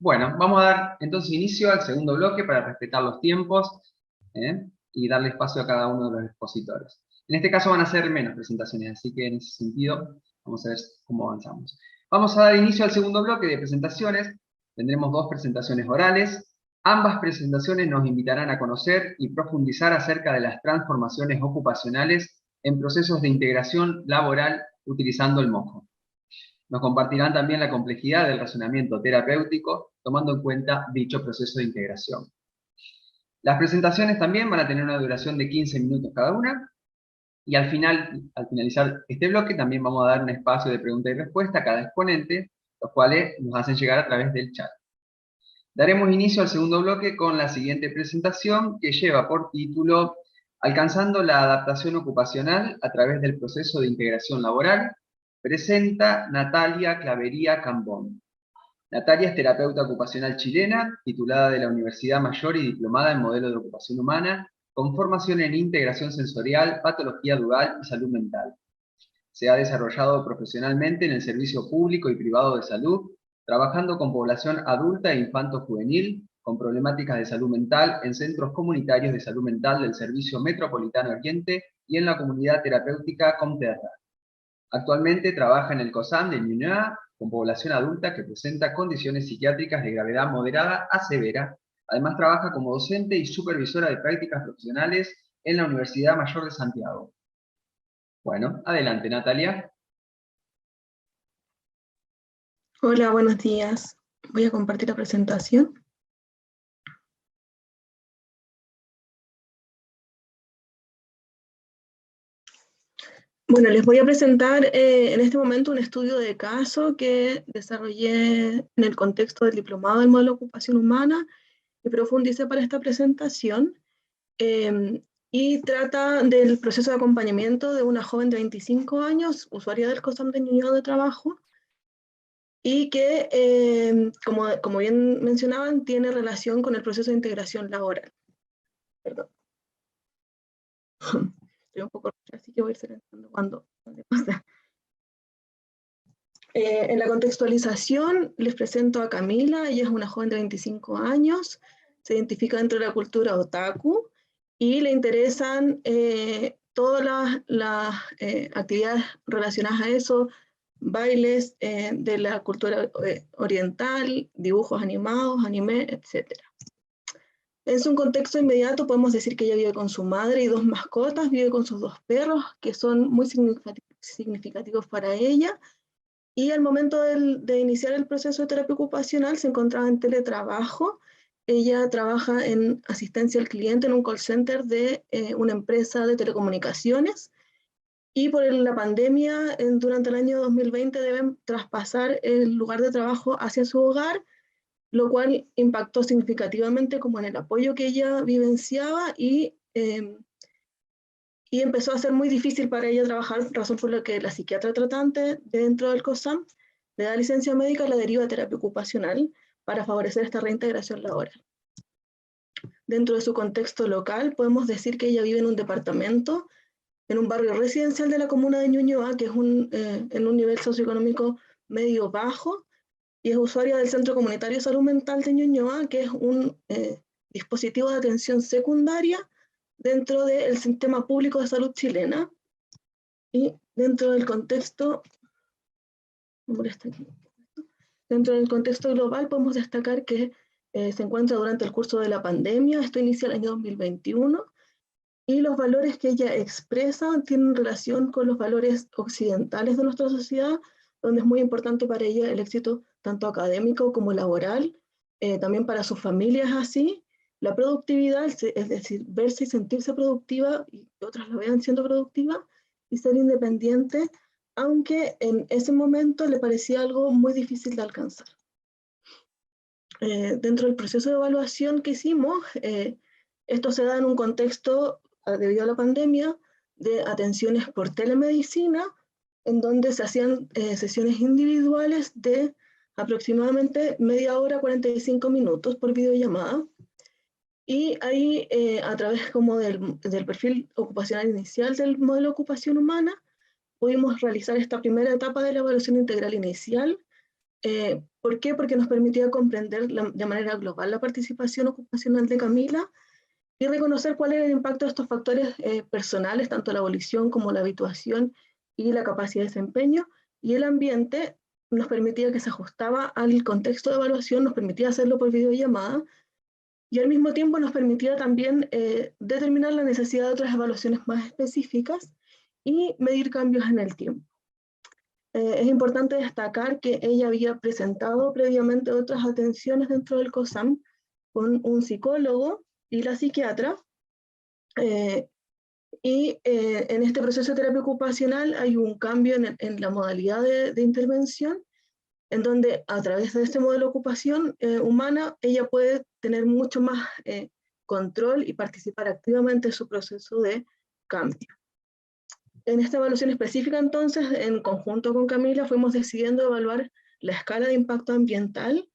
Bueno, vamos a dar entonces inicio al segundo bloque para respetar los tiempos y darle espacio a cada uno de los expositores. En este caso van a ser menos presentaciones, así que en ese sentido vamos a ver cómo avanzamos. Vamos a dar inicio al segundo bloque de presentaciones. Tendremos dos presentaciones orales. Ambas presentaciones nos invitarán a conocer y profundizar acerca de las transformaciones ocupacionales en procesos de integración laboral utilizando el MOJO. Nos compartirán también la complejidad del razonamiento terapéutico, tomando en cuenta dicho proceso de integración. Las presentaciones también van a tener una duración de 15 minutos cada una, y al finalizar este bloque, también vamos a dar un espacio de pregunta y respuesta a cada exponente, los cuales nos hacen llegar a través del chat. Daremos inicio al segundo bloque con la siguiente presentación, que lleva por título Alcanzando la adaptación ocupacional a través del proceso de integración laboral. Presenta Natalia Clavería Cambón. Natalia es terapeuta ocupacional chilena, titulada de la Universidad Mayor y diplomada en modelo de ocupación humana, con formación en integración sensorial, patología dual y salud mental. Se ha desarrollado profesionalmente en el servicio público y privado de salud, trabajando con población adulta e infanto-juvenil, con problemáticas de salud mental en centros comunitarios de salud mental del Servicio Metropolitano Oriente y en la comunidad terapéutica Comterra. Actualmente trabaja en el COSAM de Ñuñoa con población adulta que presenta condiciones psiquiátricas de gravedad moderada a severa. Además trabaja como docente y supervisora de prácticas profesionales en la Universidad Mayor de Santiago. Bueno, adelante Natalia. Hola, buenos días. Voy a compartir la presentación. Bueno, les voy a presentar en este momento un estudio de caso que desarrollé en el contexto del diplomado en modelo de ocupación humana y profundicé para esta presentación. Y trata del proceso de acompañamiento de una joven de 25 años, usuaria del COSAM de Ñuñoa de trabajo, y que, como bien mencionaban, tiene relación con el proceso de integración laboral. Perdón. Estoy un poco roja, así que voy a ir seleccionando cuando pasa. En la contextualización les presento a Camila. Ella es una joven de 25 años, se identifica dentro de la cultura otaku y le interesan todas las actividades relacionadas a eso, bailes de la cultura oriental, dibujos animados, anime, etc. En su contexto inmediato podemos decir que ella vive con su madre y dos mascotas, vive con sus dos perros, que son muy significativos para ella, y al momento de iniciar el proceso de terapia ocupacional se encontraba en teletrabajo. Ella trabaja en asistencia al cliente en un call center de una empresa de telecomunicaciones, y por la pandemia durante el año 2020 deben traspasar el lugar de trabajo hacia su hogar, lo cual impactó significativamente como en el apoyo que ella vivenciaba y empezó a ser muy difícil para ella trabajar, razón por la que la psiquiatra tratante dentro del COSAM le da licencia médica y la deriva a terapia ocupacional para favorecer esta reintegración laboral. Dentro de su contexto local podemos decir que ella vive en un departamento, en un barrio residencial de la comuna de Ñuñoa, que es en un nivel socioeconómico medio bajo, y es usuaria del Centro Comunitario de Salud Mental de Ñuñoa, que es un dispositivo de atención secundaria dentro del sistema público de salud chilena. Y dentro del contexto, global podemos destacar que se encuentra durante el curso de la pandemia. Esto inicia el año 2021, y los valores que ella expresa tienen relación con los valores occidentales de nuestra sociedad, donde es muy importante para ella el éxito tanto académico como laboral, también para su familia es así, la productividad, es decir, verse y sentirse productiva y que otros la vean siendo productiva, y ser independiente, aunque en ese momento le parecía algo muy difícil de alcanzar. Dentro del proceso de evaluación que hicimos, esto se da en un contexto, debido a la pandemia, de atenciones por telemedicina, en donde se hacían sesiones individuales de aproximadamente media hora, 45 minutos por videollamada. Y ahí, a través como del perfil ocupacional inicial del modelo de ocupación humana, pudimos realizar esta primera etapa de la evaluación integral inicial, ¿Por qué? Porque nos permitía comprender de manera global la participación ocupacional de Camila y reconocer cuál era el impacto de estos factores personales, tanto la abolición como la habituación y la capacidad de desempeño, y el ambiente nos permitía que se ajustaba al contexto de evaluación, nos permitía hacerlo por videollamada, y al mismo tiempo nos permitía también determinar la necesidad de otras evaluaciones más específicas y medir cambios en el tiempo. Es importante destacar que ella había presentado previamente otras atenciones dentro del COSAM con un psicólogo y la psiquiatra, en este proceso de terapia ocupacional hay un cambio en la modalidad de intervención, en donde a través de este modelo de ocupación humana, ella puede tener mucho más control y participar activamente en su proceso de cambio. En esta evaluación específica, entonces, en conjunto con Camila, fuimos decidiendo evaluar la escala de impacto ambiental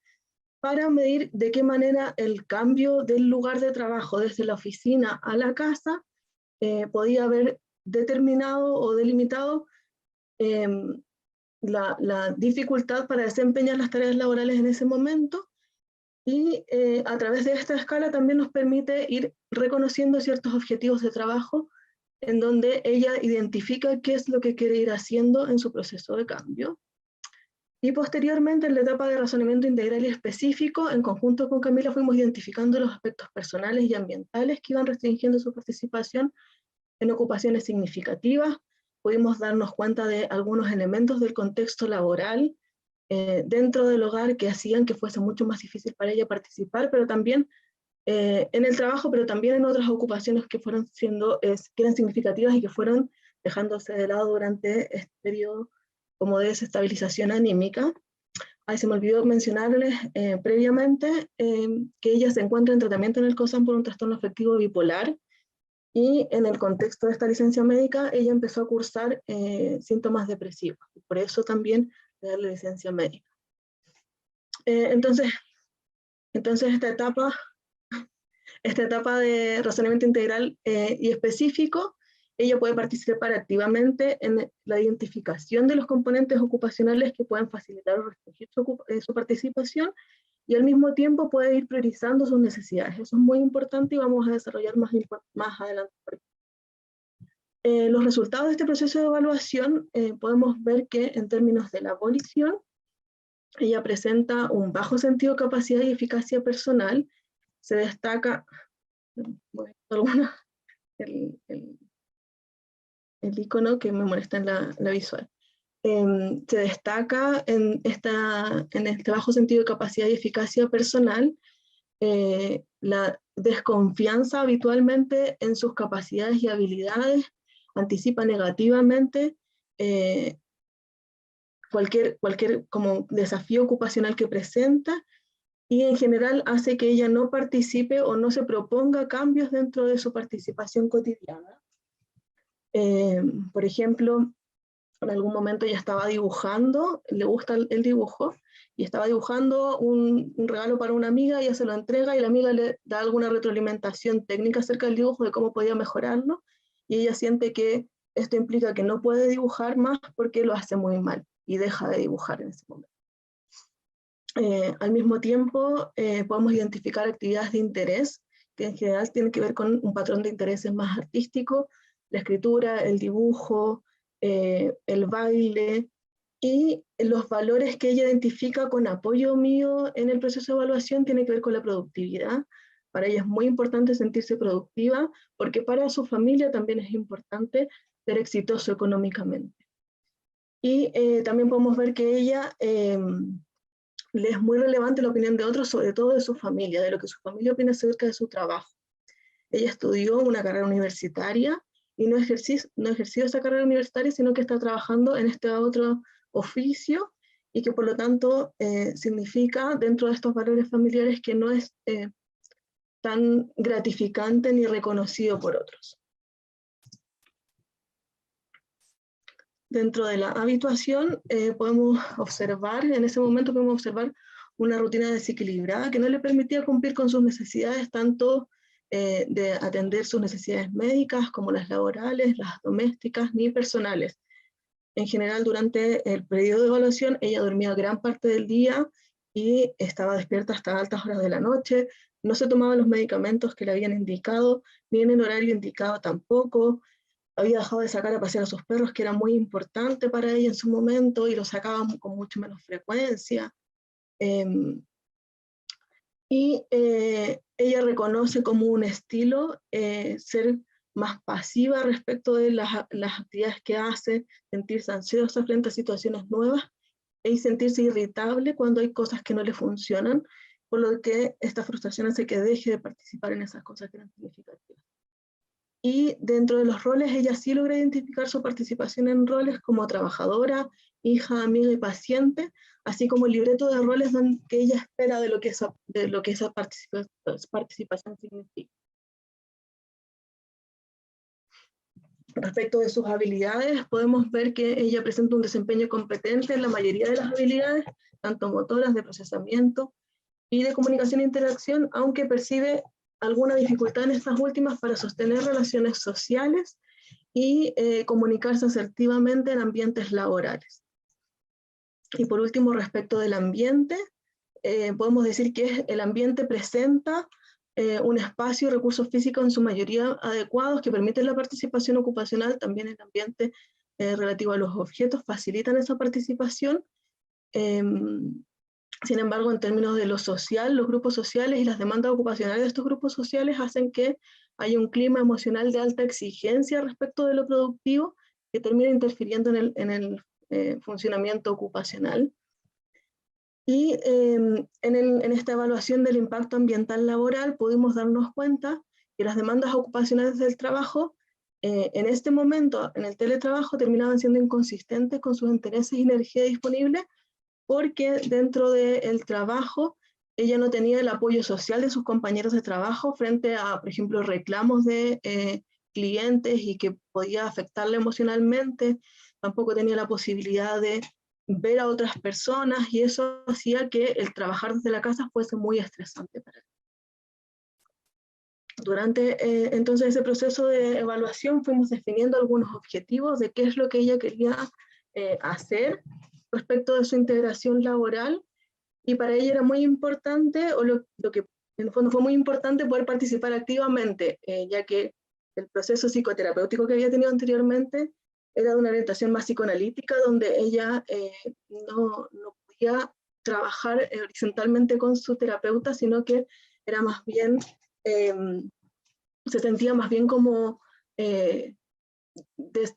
para medir de qué manera el cambio del lugar de trabajo desde la oficina a la casa podía haber determinado o delimitado la dificultad para desempeñar las tareas laborales en ese momento, y a través de esta escala también nos permite ir reconociendo ciertos objetivos de trabajo en donde ella identifica qué es lo que quiere ir haciendo en su proceso de cambio. Y posteriormente, en la etapa de razonamiento integral y específico, en conjunto con Camila fuimos identificando los aspectos personales y ambientales que iban restringiendo su participación en ocupaciones significativas. Pudimos darnos cuenta de algunos elementos del contexto laboral dentro del hogar que hacían que fuese mucho más difícil para ella participar, pero también en el trabajo, pero también en otras ocupaciones que fueron que eran significativas y que fueron dejándose de lado durante este periodo como de desestabilización anímica. Ahí se me olvidó mencionarles previamente que ella se encuentra en tratamiento en el COSAM por un trastorno afectivo bipolar, y en el contexto de esta licencia médica ella empezó a cursar síntomas depresivos, y por eso también le da la licencia médica. Entonces esta etapa de razonamiento integral y específico, ella puede participar activamente en la identificación de los componentes ocupacionales que pueden facilitar o restringir su participación, y al mismo tiempo puede ir priorizando sus necesidades. Eso es muy importante y vamos a desarrollar más adelante. Los resultados de este proceso de evaluación podemos ver que en términos de la abolición, ella presenta un bajo sentido de capacidad y eficacia personal. Se destaca, el icono que me molesta en la visual. Se destaca en este bajo sentido de capacidad y eficacia personal la desconfianza habitualmente en sus capacidades y habilidades, anticipa negativamente cualquier como desafío ocupacional que presenta, y en general hace que ella no participe o no se proponga cambios dentro de su participación cotidiana. Por ejemplo, en algún momento ella estaba dibujando, le gusta el dibujo, y estaba dibujando un regalo para una amiga, ella se lo entrega y la amiga le da alguna retroalimentación técnica acerca del dibujo, de cómo podía mejorarlo, y ella siente que esto implica que no puede dibujar más porque lo hace muy mal, y deja de dibujar en ese momento. Al mismo tiempo, podemos identificar actividades de interés, que en general tienen que ver con un patrón de intereses más artístico, la escritura, el dibujo, el baile, y los valores que ella identifica con apoyo mío en el proceso de evaluación tienen que ver con la productividad. Para ella es muy importante sentirse productiva, porque para su familia también es importante ser exitoso económicamente. Y también podemos ver que ella le es muy relevante la opinión de otros, sobre todo de su familia, de lo que su familia opina acerca de su trabajo. Ella estudió una carrera universitaria y no ejerció esa carrera universitaria, sino que está trabajando en este otro oficio, y que por lo tanto significa dentro de estos valores familiares que no es tan gratificante ni reconocido por otros. Dentro de la habituación podemos observar, en ese momento podemos observar una rutina desequilibrada que no le permitía cumplir con sus necesidades, tanto de atender sus necesidades médicas como las laborales, las domésticas, ni personales. En general, durante el periodo de evaluación, ella dormía gran parte del día y estaba despierta hasta altas horas de la noche, no se tomaba los medicamentos que le habían indicado, ni en el horario indicado tampoco, había dejado de sacar a pasear a sus perros, que era muy importante para ella en su momento, y lo sacaba con mucho menos frecuencia. Ella reconoce como un estilo ser más pasiva respecto de las actividades que hace, sentirse ansiosa frente a situaciones nuevas y sentirse irritable cuando hay cosas que no le funcionan, por lo que esta frustración hace que deje de participar en esas cosas que eran significativas. Y dentro de los roles, ella sí logra identificar su participación en roles como trabajadora, hija, amiga y paciente, así como el libreto de roles que ella espera de lo que esa participación significa. Respecto de sus habilidades, podemos ver que ella presenta un desempeño competente en la mayoría de las habilidades, tanto motoras, de procesamiento y de comunicación e interacción, aunque percibe alguna dificultad en estas últimas para sostener relaciones sociales y comunicarse asertivamente en ambientes laborales. Y por último, respecto del ambiente, podemos decir que el ambiente presenta un espacio y recursos físicos en su mayoría adecuados que permiten la participación ocupacional. También el ambiente relativo a los objetos facilitan esa participación. Sin embargo, en términos de lo social, los grupos sociales y las demandas ocupacionales de estos grupos sociales hacen que haya un clima emocional de alta exigencia respecto de lo productivo que termina interfiriendo en el funcionamiento ocupacional. Y en esta evaluación del impacto ambiental laboral pudimos darnos cuenta que las demandas ocupacionales del trabajo en este momento, en el teletrabajo, terminaban siendo inconsistentes con sus intereses y energía disponible, porque dentro del trabajo ella no tenía el apoyo social de sus compañeros de trabajo frente a, por ejemplo, reclamos de clientes y que podía afectarle emocionalmente, tampoco tenía la posibilidad de ver a otras personas y eso hacía que el trabajar desde la casa fuese muy estresante para él. Durante entonces ese proceso de evaluación fuimos definiendo algunos objetivos de qué es lo que ella quería hacer respecto de su integración laboral, y para ella era muy importante, o lo que en el fondo fue muy importante, poder participar activamente, ya que el proceso psicoterapéutico que había tenido anteriormente era de una orientación más psicoanalítica, donde ella no podía trabajar horizontalmente con su terapeuta, sino que era más bien, se sentía más bien como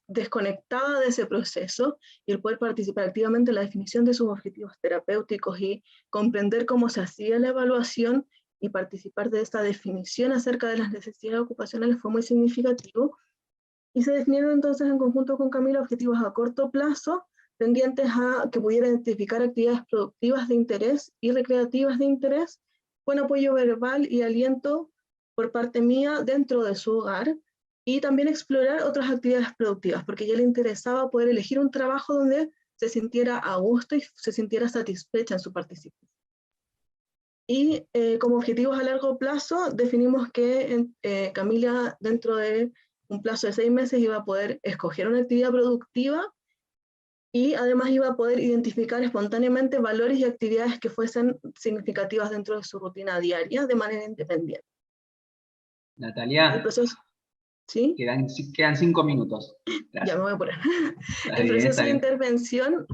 desconectada de ese proceso, y el poder participar activamente en la definición de sus objetivos terapéuticos y comprender cómo se hacía la evaluación y participar de esta definición acerca de las necesidades ocupacionales fue muy significativo. Y se definieron entonces en conjunto con Camila objetivos a corto plazo, tendientes a que pudiera identificar actividades productivas de interés y recreativas de interés, con apoyo verbal y aliento por parte mía dentro de su hogar, y también explorar otras actividades productivas, porque a ella le interesaba poder elegir un trabajo donde se sintiera a gusto y se sintiera satisfecha en su participación. Y como objetivos a largo plazo, definimos que Camila, dentro de un plazo de 6 meses, iba a poder escoger una actividad productiva y además iba a poder identificar espontáneamente valores y actividades que fuesen significativas dentro de su rutina diaria de manera independiente. Natalia, el proceso, ¿sí? quedan 5 minutos. Ya me voy a apurar. Está El bien, proceso está de bien. intervención,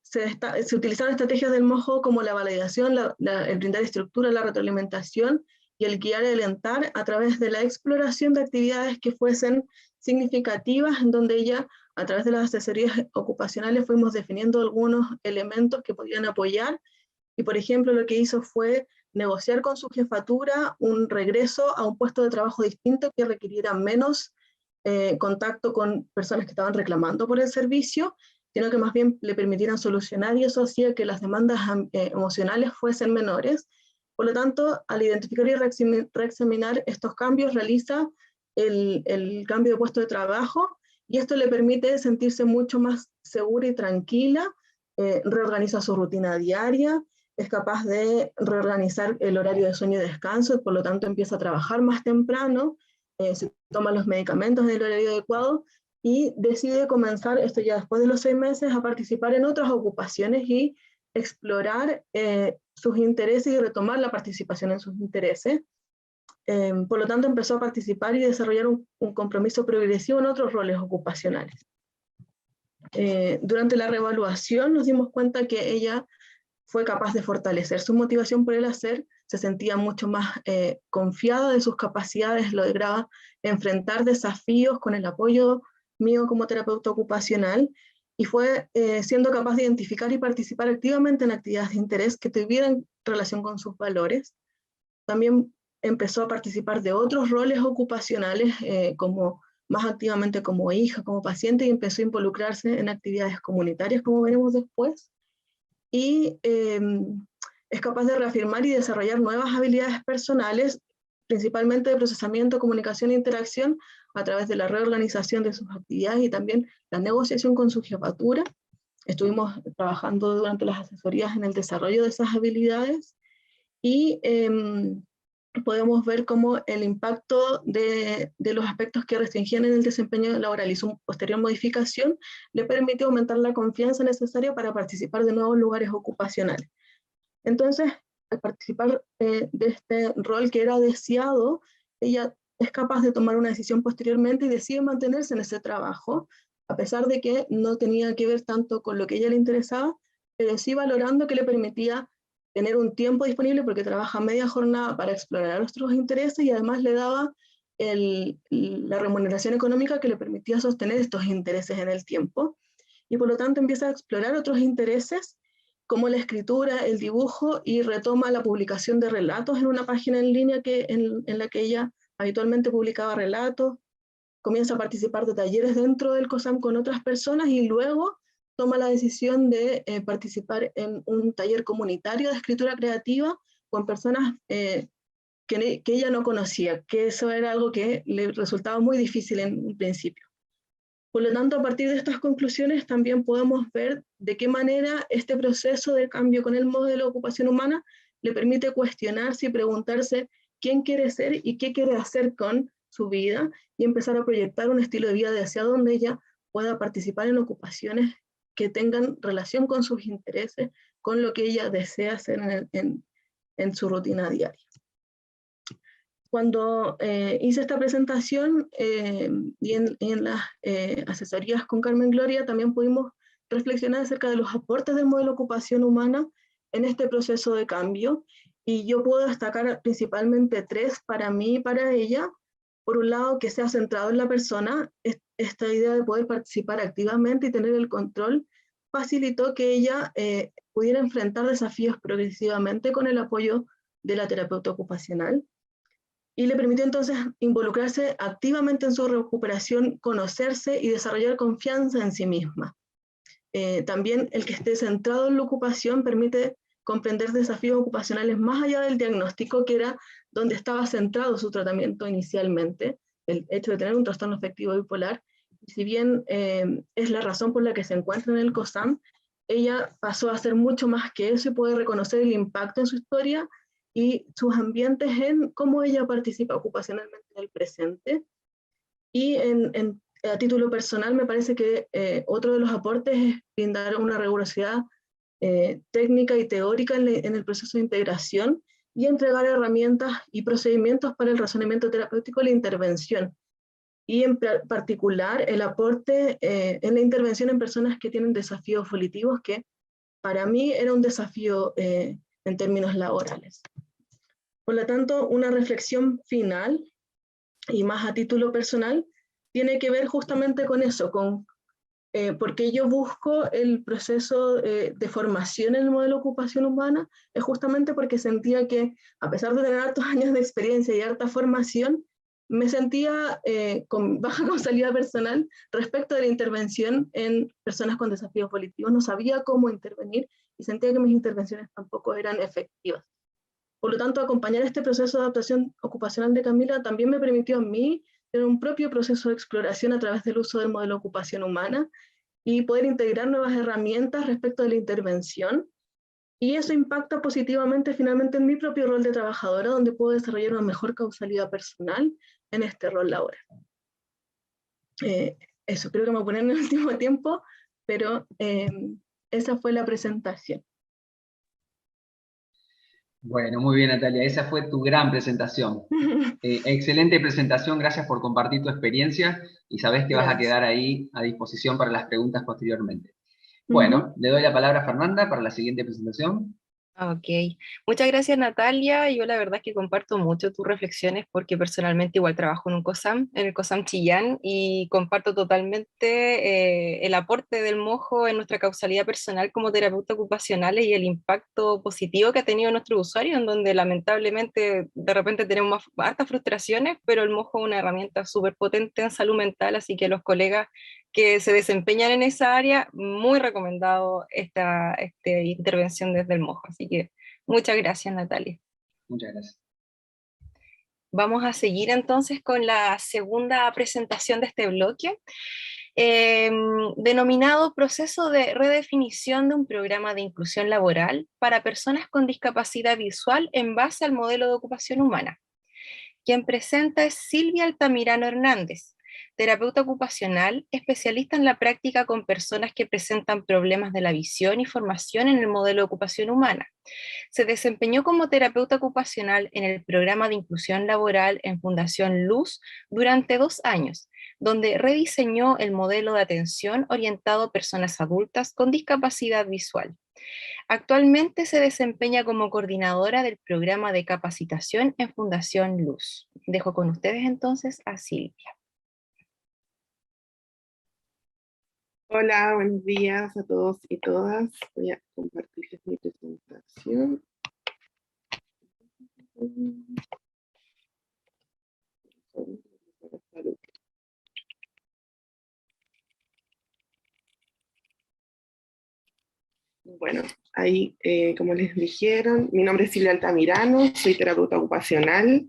se utilizaron estrategias del MOJO como la validación, el brindar estructura, la retroalimentación y el guiar y alentar a través de la exploración de actividades que fuesen significativas, en donde ella, a través de las asesorías ocupacionales, fuimos definiendo algunos elementos que podían apoyar, y por ejemplo lo que hizo fue negociar con su jefatura un regreso a un puesto de trabajo distinto que requiriera menos contacto con personas que estaban reclamando por el servicio, sino que más bien le permitieran solucionar, y eso hacía que las demandas emocionales fuesen menores. Por lo tanto, al identificar y reexaminar estos cambios, realiza el cambio de puesto de trabajo, y esto le permite sentirse mucho más segura y tranquila, reorganiza su rutina diaria, es capaz de reorganizar el horario de sueño y descanso, y por lo tanto empieza a trabajar más temprano, se toma los medicamentos en el horario adecuado, y decide comenzar, esto ya después de los 6 meses, a participar en otras ocupaciones y explorar sus intereses y retomar la participación en sus intereses. Por lo tanto, empezó a participar y desarrollar un compromiso progresivo en otros roles ocupacionales. Durante la reevaluación nos dimos cuenta que ella fue capaz de fortalecer su motivación por el hacer, se sentía mucho más confiada de sus capacidades, lograba enfrentar desafíos con el apoyo mío como terapeuta ocupacional, y fue siendo capaz de identificar y participar activamente en actividades de interés que tuvieran relación con sus valores. También empezó a participar de otros roles ocupacionales, como más activamente como hija, como paciente, y empezó a involucrarse en actividades comunitarias, como veremos después. Y es capaz de reafirmar y desarrollar nuevas habilidades personales, principalmente de procesamiento, comunicación e interacción, a través de la reorganización de sus actividades y también la negociación con su jefatura. Estuvimos trabajando durante las asesorías en el desarrollo de esas habilidades, y podemos ver cómo el impacto de los aspectos que restringían en el desempeño laboral y su posterior modificación le permitió aumentar la confianza necesaria para participar de nuevos lugares ocupacionales. Entonces, al participar de este rol que era deseado, ella es capaz de tomar una decisión posteriormente y decide mantenerse en ese trabajo, a pesar de que no tenía que ver tanto con lo que a ella le interesaba, pero sí valorando que le permitía tener un tiempo disponible porque trabaja media jornada para explorar nuestros intereses, y además le daba la remuneración económica que le permitía sostener estos intereses en el tiempo, y por lo tanto empieza a explorar otros intereses como la escritura, el dibujo, y retoma la publicación de relatos en una página en línea en la que ella habitualmente publicaba relatos. Comienza a participar de talleres dentro del COSAM con otras personas, y luego toma la decisión de participar en un taller comunitario de escritura creativa con personas que ella no conocía, que eso era algo que le resultaba muy difícil en un principio. Por lo tanto, a partir de estas conclusiones también podemos ver de qué manera este proceso de cambio con el modelo de ocupación humana le permite cuestionarse y preguntarse quién quiere ser y qué quiere hacer con su vida, y empezar a proyectar un estilo de vida hacia donde ella pueda participar en ocupaciones que tengan relación con sus intereses, con lo que ella desea hacer en su rutina diaria. Cuando hice esta presentación y en las asesorías con Carmen Gloria, también pudimos reflexionar acerca de los aportes del modelo de ocupación humana en este proceso de cambio, y yo puedo destacar principalmente tres para mí y para ella. Por un lado, que sea centrado en la persona. Esta idea de poder participar activamente y tener el control facilitó que ella pudiera enfrentar desafíos progresivamente con el apoyo de la terapeuta ocupacional, y le permitió entonces involucrarse activamente en su recuperación, conocerse y desarrollar confianza en sí misma. También el que esté centrado en la ocupación permite comprender desafíos ocupacionales más allá del diagnóstico, que era donde estaba centrado su tratamiento inicialmente, el hecho de tener un trastorno afectivo bipolar. Y si bien es la razón por la que se encuentra en el COSAM, ella pasó a ser mucho más que eso y puede reconocer el impacto en su historia y sus ambientes en cómo ella participa ocupacionalmente en el presente. Y a título personal me parece que otro de los aportes es brindar una rigurosidad técnica y teórica en el proceso de integración, y entregar herramientas y procedimientos para el razonamiento terapéutico y la intervención. Y en particular el aporte en la intervención en personas que tienen desafíos volitivos, que para mí era un desafío en términos laborales. Por lo tanto, una reflexión final, y más a título personal, tiene que ver justamente con eso, con por qué yo busco el proceso de formación en el modelo de ocupación humana. Es justamente porque sentía que, a pesar de tener hartos años de experiencia y harta formación, me sentía con baja causalidad personal respecto de la intervención en personas con desafíos volitivos. No sabía cómo intervenir y sentía que mis intervenciones tampoco eran efectivas. Por lo tanto, acompañar este proceso de adaptación ocupacional de Camila también me permitió a mí tener un propio proceso de exploración a través del uso del modelo de ocupación humana y poder integrar nuevas herramientas respecto de la intervención. Y eso impacta positivamente finalmente en mi propio rol de trabajadora, donde puedo desarrollar una mejor causalidad personal en este rol laboral. Eso, creo que me voy a poner en el último tiempo, pero esa fue la presentación. Bueno, muy bien, Natalia, esa fue tu gran presentación. Excelente presentación, gracias por compartir tu experiencia y sabés que vas a Gracias. quedar ahí a disposición para las preguntas posteriormente. Ujú. Bueno, le doy la palabra a Fernanda para la siguiente presentación. Ok, muchas gracias Natalia. Yo la verdad es que comparto mucho tus reflexiones porque personalmente igual trabajo en un COSAM, en el COSAM Chillán, y comparto totalmente el aporte del mojo en nuestra causalidad personal como terapeuta ocupacional y el impacto positivo que ha tenido en nuestros usuarios, en donde lamentablemente de repente tenemos hartas frustraciones, pero el mojo es una herramienta súper potente en salud mental, así que los colegas que se desempeñan en esa área, muy recomendado esta intervención desde el mojo. Así que muchas gracias, Natalia. Muchas gracias. Vamos a seguir entonces con la segunda presentación de este bloque, denominado Proceso de redefinición de un programa de inclusión laboral para personas con discapacidad visual en base al modelo de ocupación humana. Quien presenta es Silvia Altamirano Hernández, terapeuta ocupacional, especialista en la práctica con personas que presentan problemas de la visión y formación en el modelo de ocupación humana. Se desempeñó como terapeuta ocupacional en el programa de inclusión laboral en Fundación Luz durante 2 años, donde rediseñó el modelo de atención orientado a personas adultas con discapacidad visual. Actualmente se desempeña como coordinadora del programa de capacitación en Fundación Luz. Dejo con ustedes entonces a Silvia. Hola, buenos días a todos y todas. Voy a compartirles mi presentación. Bueno, ahí, como les dijeron, mi nombre es Silvia Altamirano, soy terapeuta ocupacional.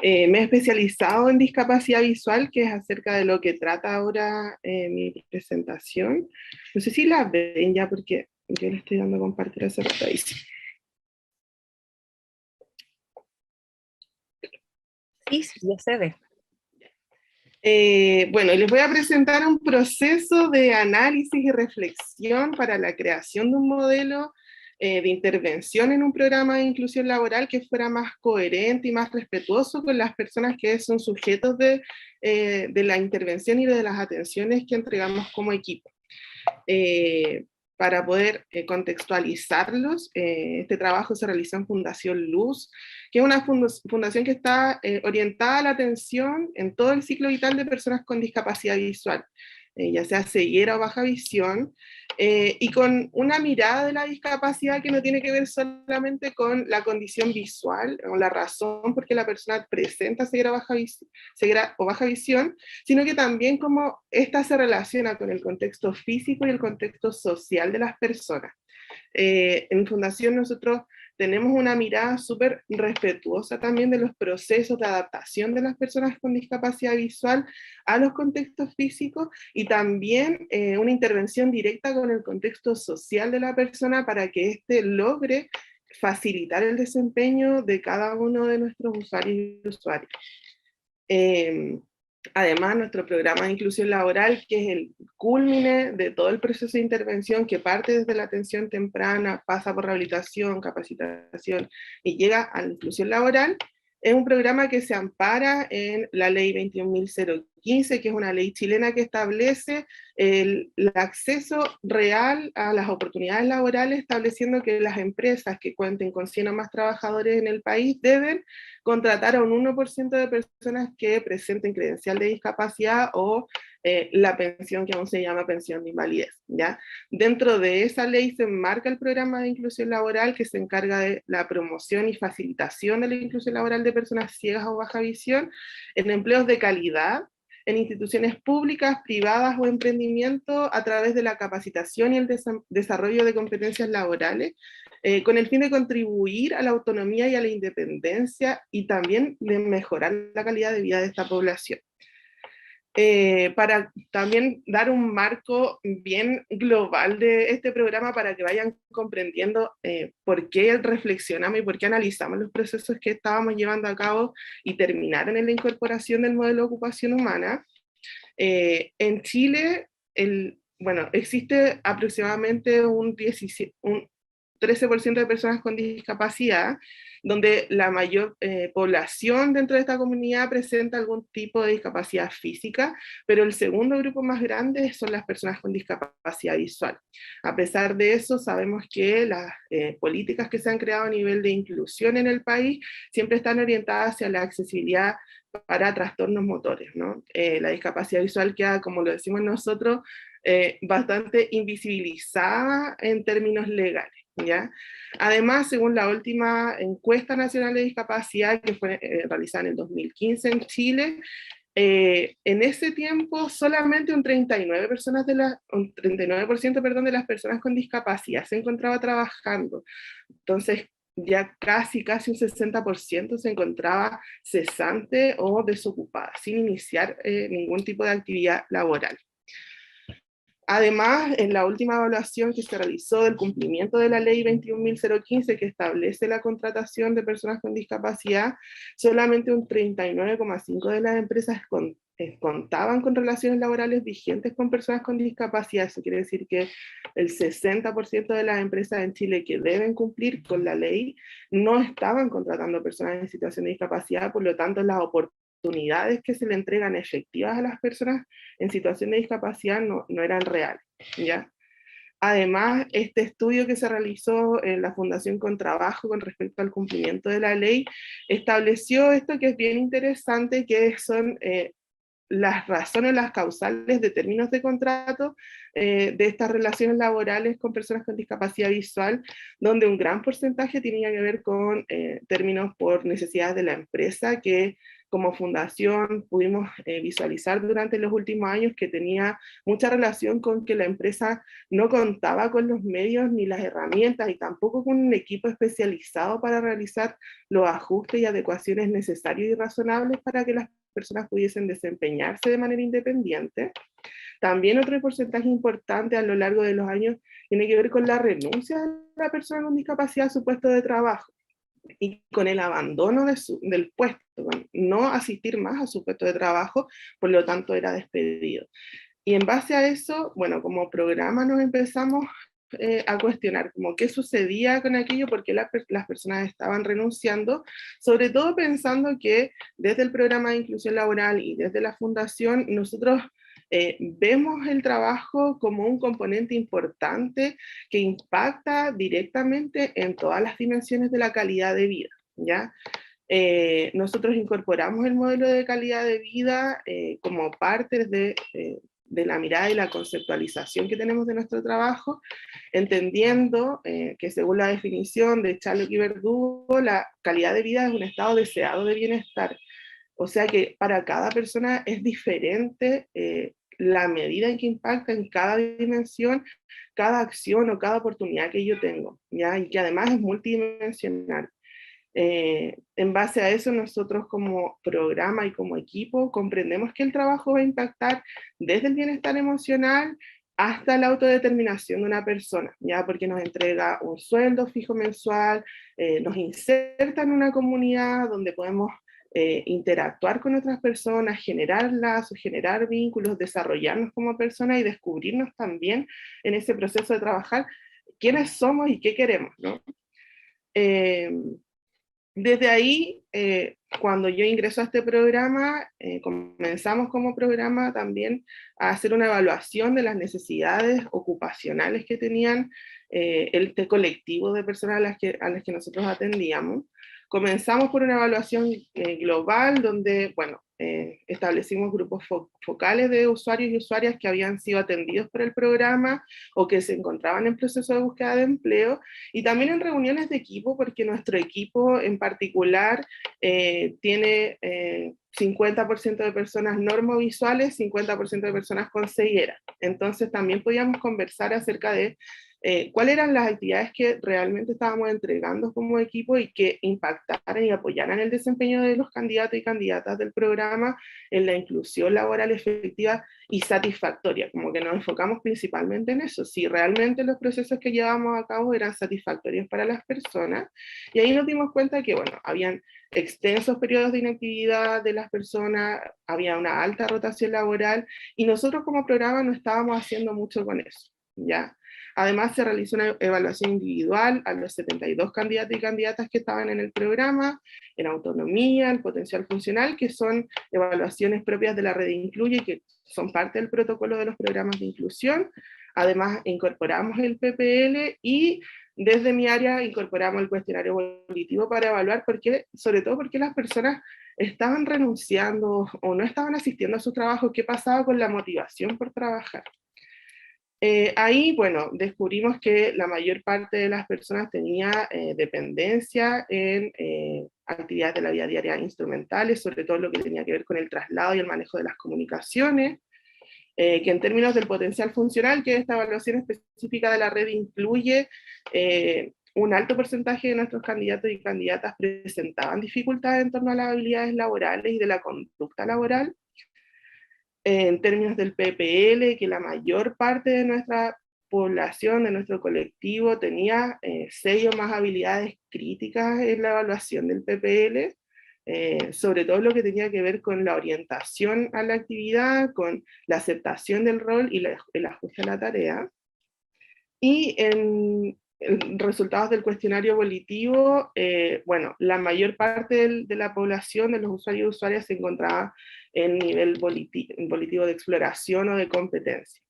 Me he especializado en discapacidad visual, que es acerca de lo que trata ahora mi presentación. No sé si la ven ya, porque yo le estoy dando a compartir ese país. Sí, ya se ve. Bueno, les voy a presentar un proceso de análisis y reflexión para la creación de un modelo de intervención en un programa de inclusión laboral que fuera más coherente y más respetuoso con las personas que son sujetos de la intervención y de las atenciones que entregamos como equipo. Para poder contextualizarlos, este trabajo se realizó en Fundación Luz, que es una fundación que está orientada a la atención en todo el ciclo vital de personas con discapacidad visual, ya sea ceguera o baja visión, y con una mirada de la discapacidad que no tiene que ver solamente con la condición visual o la razón por qué la persona presenta ceguera o baja visión, sino que también cómo esta se relaciona con el contexto físico y el contexto social de las personas. En Fundación nosotros tenemos una mirada súper respetuosa también de los procesos de adaptación de las personas con discapacidad visual a los contextos físicos y también una intervención directa con el contexto social de la persona para que éste logre facilitar el desempeño de cada uno de nuestros usuarios y usuarias. Además, nuestro programa de inclusión laboral, que es el cúlmine de todo el proceso de intervención que parte desde la atención temprana, pasa por rehabilitación, capacitación y llega a la inclusión laboral, es un programa que se ampara en la ley 21.015, que es una ley chilena que establece el acceso real a las oportunidades laborales, estableciendo que las empresas que cuenten con 100 o más trabajadores en el país deben contratar a un 1% de personas que presenten credencial de discapacidad o la pensión que aún se llama pensión de invalidez, ¿ya? Dentro de esa ley se enmarca el programa de inclusión laboral que se encarga de la promoción y facilitación de la inclusión laboral de personas ciegas o baja visión en empleos de calidad, en instituciones públicas, privadas o emprendimiento a través de la capacitación y el desarrollo de competencias laborales, con el fin de contribuir a la autonomía y a la independencia y también de mejorar la calidad de vida de esta población. Para también dar un marco bien global de este programa para que vayan comprendiendo por qué reflexionamos y por qué analizamos los procesos que estábamos llevando a cabo y terminaron en la incorporación del modelo de ocupación humana. En Chile, bueno, existe aproximadamente un 13% de personas con discapacidad, donde la mayor población dentro de esta comunidad presenta algún tipo de discapacidad física, pero el segundo grupo más grande son las personas con discapacidad visual. A pesar de eso, sabemos que las políticas que se han creado a nivel de inclusión en el país siempre están orientadas hacia la accesibilidad para trastornos motores, ¿no? La discapacidad visual queda, como lo decimos nosotros, bastante invisibilizada en términos legales, ¿ya? Además, según la última encuesta nacional de discapacidad que fue realizada en el 2015 en Chile, en ese tiempo solamente un 39%, perdón, de las personas con discapacidad se encontraba trabajando. Entonces, ya casi un 60% se encontraba cesante o desocupada, sin iniciar ningún tipo de actividad laboral. Además, en la última evaluación que se realizó del cumplimiento de la ley 21.015 que establece la contratación de personas con discapacidad, solamente un 39,5% de las empresas contaban con relaciones laborales vigentes con personas con discapacidad. Eso quiere decir que el 60% de las empresas en Chile que deben cumplir con la ley no estaban contratando personas en situación de discapacidad, por lo tanto las oportunidades que se le entregan efectivas a las personas en situación de discapacidad no eran reales, ¿ya? Además, este estudio que se realizó en la Fundación Contrabajo con respecto al cumplimiento de la ley, estableció esto que es bien interesante, que son las razones, las causales de términos de contrato de estas relaciones laborales con personas con discapacidad visual, donde un gran porcentaje tenía que ver con términos por necesidades de la empresa, que como fundación pudimos visualizar durante los últimos años que tenía mucha relación con que la empresa no contaba con los medios ni las herramientas y tampoco con un equipo especializado para realizar los ajustes y adecuaciones necesarios y razonables para que las personas pudiesen desempeñarse de manera independiente. También otro porcentaje importante a lo largo de los años tiene que ver con la renuncia de la persona con discapacidad a su puesto de trabajo y con el abandono del puesto, no asistir más a su puesto de trabajo, por lo tanto era despedido. Y en base a eso, bueno, como programa nos empezamos a cuestionar como qué sucedía con aquello, por qué las personas estaban renunciando, sobre todo pensando que desde el programa de inclusión laboral y desde la fundación nosotros vemos el trabajo como un componente importante que impacta directamente en todas las dimensiones de la calidad de vida, ¿ya? Nosotros incorporamos el modelo de calidad de vida como parte de la mirada y la conceptualización que tenemos de nuestro trabajo, entendiendo que según la definición de Charlotte y Verdugo, la calidad de vida es un estado deseado de bienestar. O sea que para cada persona es diferente la medida en que impacta en cada dimensión, cada acción o cada oportunidad que yo tengo, ¿ya? Y que además es multidimensional. En base a eso, nosotros como programa y como equipo comprendemos que el trabajo va a impactar desde el bienestar emocional hasta la autodeterminación de una persona, ya porque nos entrega un sueldo fijo mensual, nos inserta en una comunidad donde podemos interactuar con otras personas, generar lazos, generar vínculos, desarrollarnos como personas y descubrirnos también en ese proceso de trabajar quiénes somos y qué queremos, ¿no? Desde ahí, cuando yo ingreso a este programa, comenzamos como programa también a hacer una evaluación de las necesidades ocupacionales que tenían este colectivo de personas a las que nosotros atendíamos. Comenzamos por una evaluación global donde, bueno, establecimos grupos focales de usuarios y usuarias que habían sido atendidos por el programa o que se encontraban en proceso de búsqueda de empleo, y también en reuniones de equipo, porque nuestro equipo en particular tiene 50% de personas normovisuales, 50% de personas con ceguera. Entonces también podíamos conversar acerca de cuáles eran las actividades que realmente estábamos entregando como equipo y que impactaran y apoyaran el desempeño de los candidatos y candidatas del programa en la inclusión laboral efectiva y satisfactoria, como que nos enfocamos principalmente en eso, si realmente los procesos que llevábamos a cabo eran satisfactorios para las personas, y ahí nos dimos cuenta que, bueno, habían extensos periodos de inactividad de las personas, había una alta rotación laboral, y nosotros como programa no estábamos haciendo mucho con eso. ¿ya? Además, se realizó una evaluación individual a los 72 candidatos y candidatas que estaban en el programa, en autonomía, el potencial funcional, que son evaluaciones propias de la red Incluye, que son parte del protocolo de los programas de inclusión. Además, incorporamos el PPL y desde mi área incorporamos el cuestionario volitivo para evaluar, sobre todo porque las personas estaban renunciando o no estaban asistiendo a su trabajo, qué pasaba con la motivación por trabajar. Ahí, bueno, descubrimos que la mayor parte de las personas tenía dependencia en actividades de la vida diaria instrumentales, sobre todo lo que tenía que ver con el traslado y el manejo de las comunicaciones, que en términos del potencial funcional, que esta evaluación específica de la red incluye, un alto porcentaje de nuestros candidatos y candidatas presentaban dificultades en torno a las habilidades laborales y de la conducta laboral. En términos del PPL, que la mayor parte de nuestra población, de nuestro colectivo, tenía 6 o más habilidades críticas en la evaluación del PPL, sobre todo lo que tenía que ver con la orientación a la actividad, con la aceptación del rol y el ajuste a la tarea. Y en resultados del cuestionario volitivo, bueno, la mayor parte de la población, de los usuarios y usuarias, se encontraba en nivel volitivo de exploración o de competencia.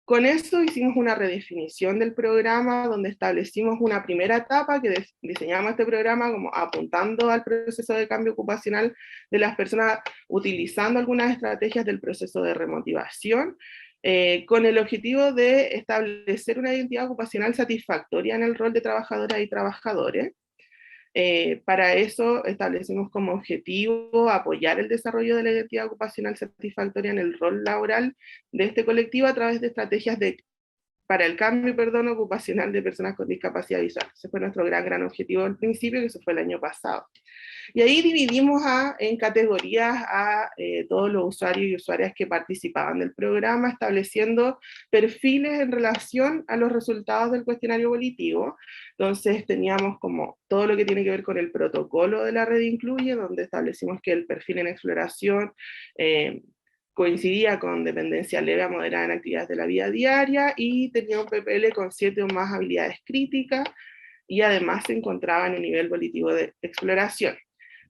Con eso hicimos una redefinición del programa, donde establecimos una primera etapa que diseñamos este programa como apuntando al proceso de cambio ocupacional de las personas, utilizando algunas estrategias del proceso de remotivación, con el objetivo de establecer una identidad ocupacional satisfactoria en el rol de trabajadoras y trabajadores. Para eso establecimos como objetivo apoyar el desarrollo de la identidad ocupacional satisfactoria en el rol laboral de este colectivo a través de estrategias para el cambio ocupacional de personas con discapacidad visual. Ese fue nuestro gran objetivo al principio, que eso fue el año pasado. Y ahí dividimos en categorías a todos los usuarios y usuarias que participaban del programa, estableciendo perfiles en relación a los resultados del cuestionario volitivo. Entonces teníamos como todo lo que tiene que ver con el protocolo de la red Incluye, donde establecimos que el perfil en exploración coincidía con dependencia leve a moderada en actividades de la vida diaria, y tenía un PPL con 7 o más habilidades críticas, y además se encontraba en un nivel volitivo de exploración.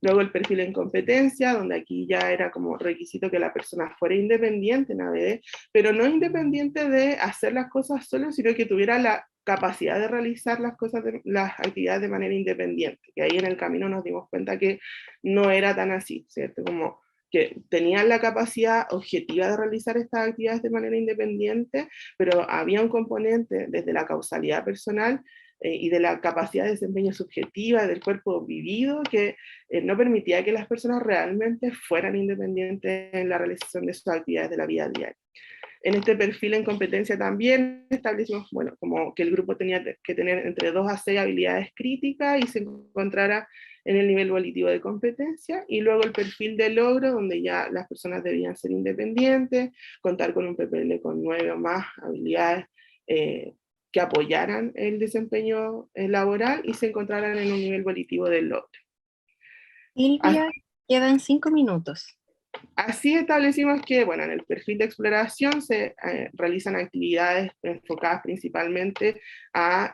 Luego el perfil en competencia, donde aquí ya era como requisito que la persona fuera independiente en ABD, pero no independiente de hacer las cosas solo, sino que tuviera la capacidad de realizar las actividades de manera independiente. Que ahí en el camino nos dimos cuenta que no era tan así, ¿cierto? Como que tenían la capacidad objetiva de realizar estas actividades de manera independiente, pero había un componente desde la causalidad personal y de la capacidad de desempeño subjetiva del cuerpo vivido que no permitía que las personas realmente fueran independientes en la realización de sus actividades de la vida diaria. En este perfil en competencia también establecimos, bueno, como que el grupo tenía que tener entre 2 a 6 habilidades críticas y se encontrara en el nivel volitivo de competencia, y luego el perfil de logro, donde ya las personas debían ser independientes, contar con un PPL con 9 o más habilidades que apoyaran el desempeño laboral y se encontraran en un nivel volitivo del logro. Silvia, quedan 5 minutos. Así establecimos que, bueno, en el perfil de exploración se realizan actividades enfocadas principalmente a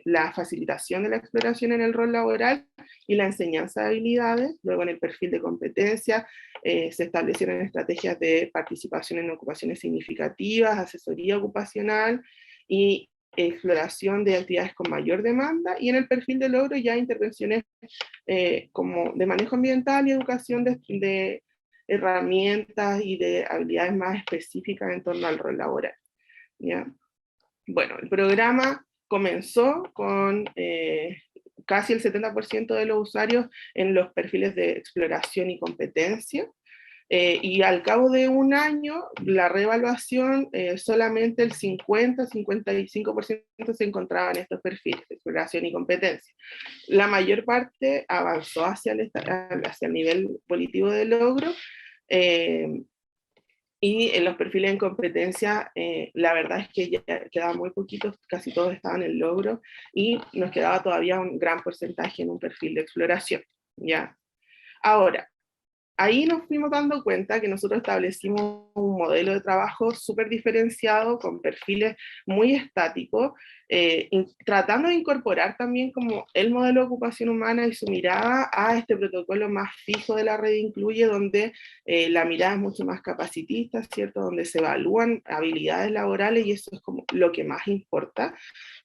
la facilitación de la exploración en el rol laboral y la enseñanza de habilidades. Luego en el perfil de competencia se establecieron estrategias de participación en ocupaciones significativas, asesoría ocupacional y exploración de actividades con mayor demanda, y en el perfil de logro ya intervenciones como de manejo ambiental y educación de herramientas y de habilidades más específicas en torno al rol laboral. ¿Ya? Bueno, el programa comenzó con casi el 70% de los usuarios en los perfiles de exploración y competencia, y al cabo de un año, la reevaluación, solamente el 50-55% se encontraba en estos perfiles de exploración y competencia. La mayor parte avanzó hacia el nivel volitivo de logro, y en los perfiles en competencia, la verdad es que ya quedaban muy poquitos, casi todos estaban en logro, y nos quedaba todavía un gran porcentaje en un perfil de exploración. ¿Ya? Ahora, ahí nos fuimos dando cuenta que nosotros establecimos un modelo de trabajo súper diferenciado, con perfiles muy estáticos, tratando de incorporar también como el modelo de ocupación humana y su mirada a este protocolo más fijo de la red Incluye, donde la mirada es mucho más capacitista, ¿cierto? Donde se evalúan habilidades laborales y eso es como lo que más importa,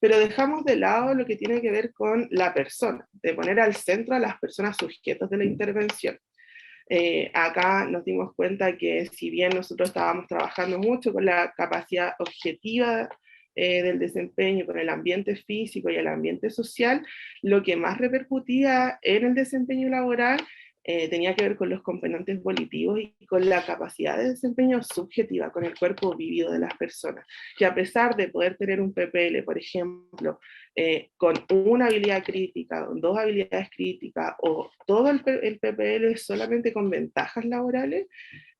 pero dejamos de lado lo que tiene que ver con la persona, de poner al centro a las personas sujetos de la intervención. Acá nos dimos cuenta que si bien nosotros estábamos trabajando mucho con la capacidad objetiva del desempeño, con el ambiente físico y el ambiente social, lo que más repercutía en el desempeño laboral tenía que ver con los componentes volitivos y con la capacidad de desempeño subjetiva, con el cuerpo vivido de las personas, que a pesar de poder tener un PPL, por ejemplo, con una habilidad crítica, con 2 habilidades críticas, o todo el PPL solamente con ventajas laborales,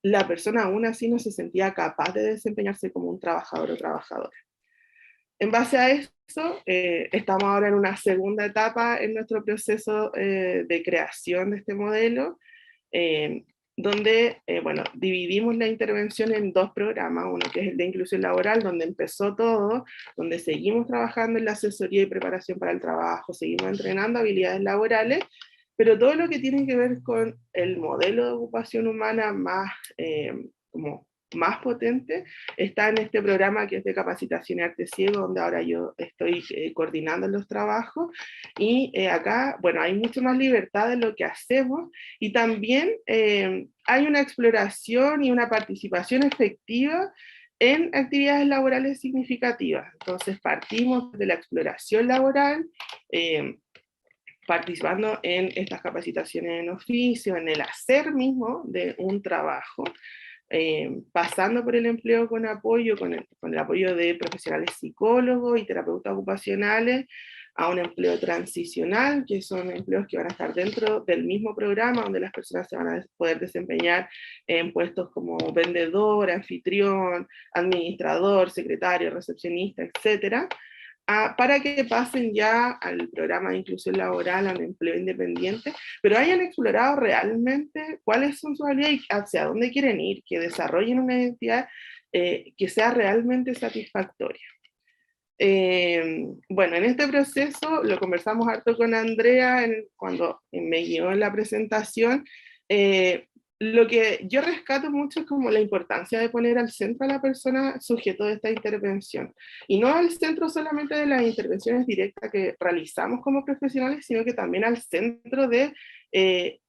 la persona aún así no se sentía capaz de desempeñarse como un trabajador o trabajadora. En base a eso, estamos ahora en una segunda etapa en nuestro proceso de creación de este modelo, donde, bueno, dividimos la intervención en 2 programas, uno que es el de inclusión laboral, donde empezó todo, donde seguimos trabajando en la asesoría y preparación para el trabajo, seguimos entrenando habilidades laborales, pero todo lo que tiene que ver con el modelo de ocupación humana más, como más potente, está en este programa que es de capacitación y arte ciego, donde ahora yo estoy coordinando los trabajos, y acá, bueno, hay mucho más libertad en lo que hacemos, y también hay una exploración y una participación efectiva en actividades laborales significativas. Entonces partimos de la exploración laboral, participando en estas capacitaciones en oficio, en el hacer mismo de un trabajo, pasando por el empleo con apoyo, con el apoyo de profesionales psicólogos y terapeutas ocupacionales, a un empleo transicional, que son empleos que van a estar dentro del mismo programa, donde las personas se van a poder desempeñar en puestos como vendedor, anfitrión, administrador, secretario, recepcionista, etcétera, para que pasen ya al programa de inclusión laboral, al empleo independiente, pero hayan explorado realmente cuáles son sus habilidades y hacia dónde quieren ir, que desarrollen una identidad que sea realmente satisfactoria. Bueno, en este proceso lo conversamos harto con Andrea cuando me guió en la presentación. Lo que yo rescato mucho es como la importancia de poner al centro a la persona sujeto de esta intervención. Y no al centro solamente de las intervenciones directas que realizamos como profesionales, sino que también al centro de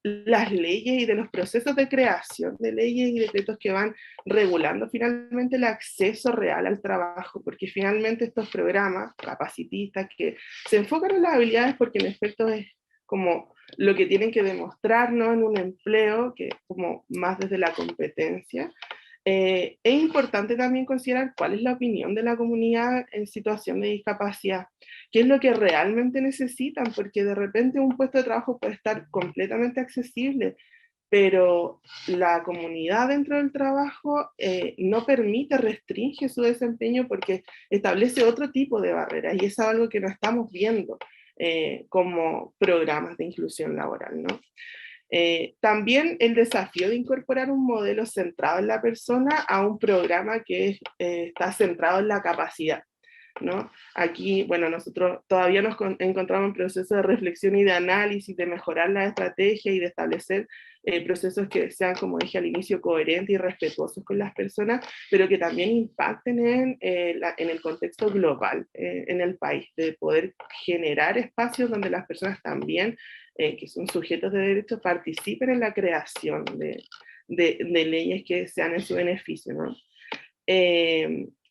las leyes y de los procesos de creación de leyes y decretos que van regulando finalmente el acceso real al trabajo, porque finalmente estos programas capacitistas que se enfocan en las habilidades porque en efecto es como lo que tienen que demostrarnos en un empleo, que como más desde la competencia, es importante también considerar cuál es la opinión de la comunidad en situación de discapacidad, qué es lo que realmente necesitan, porque de repente un puesto de trabajo puede estar completamente accesible, pero la comunidad dentro del trabajo no permite, restringe su desempeño porque establece otro tipo de barreras, y es algo que no estamos viendo como programas de inclusión laboral, ¿no? También el desafío de incorporar un modelo centrado en la persona a un programa que está centrado en la capacidad, ¿no? Aquí, bueno, nosotros todavía nos encontramos en proceso de reflexión y de análisis, de mejorar la estrategia y de establecer procesos que sean, como dije al inicio, coherentes y respetuosos con las personas, pero que también impacten en el contexto global en el país, de poder generar espacios donde las personas también, que son sujetos de derechos, participen en la creación de leyes que sean en su beneficio, ¿no?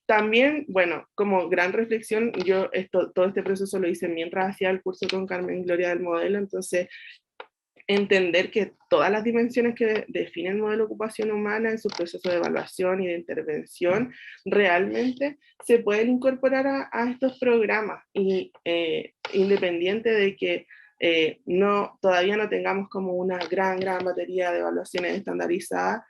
También, bueno, como gran reflexión, yo todo este proceso lo hice mientras hacía el curso con Carmen Gloria del modelo, entonces entender que todas las dimensiones que definen el modelo de ocupación humana en su proceso de evaluación y de intervención realmente se pueden incorporar a estos programas, y independiente de que todavía no tengamos como una gran batería de evaluaciones estandarizadas,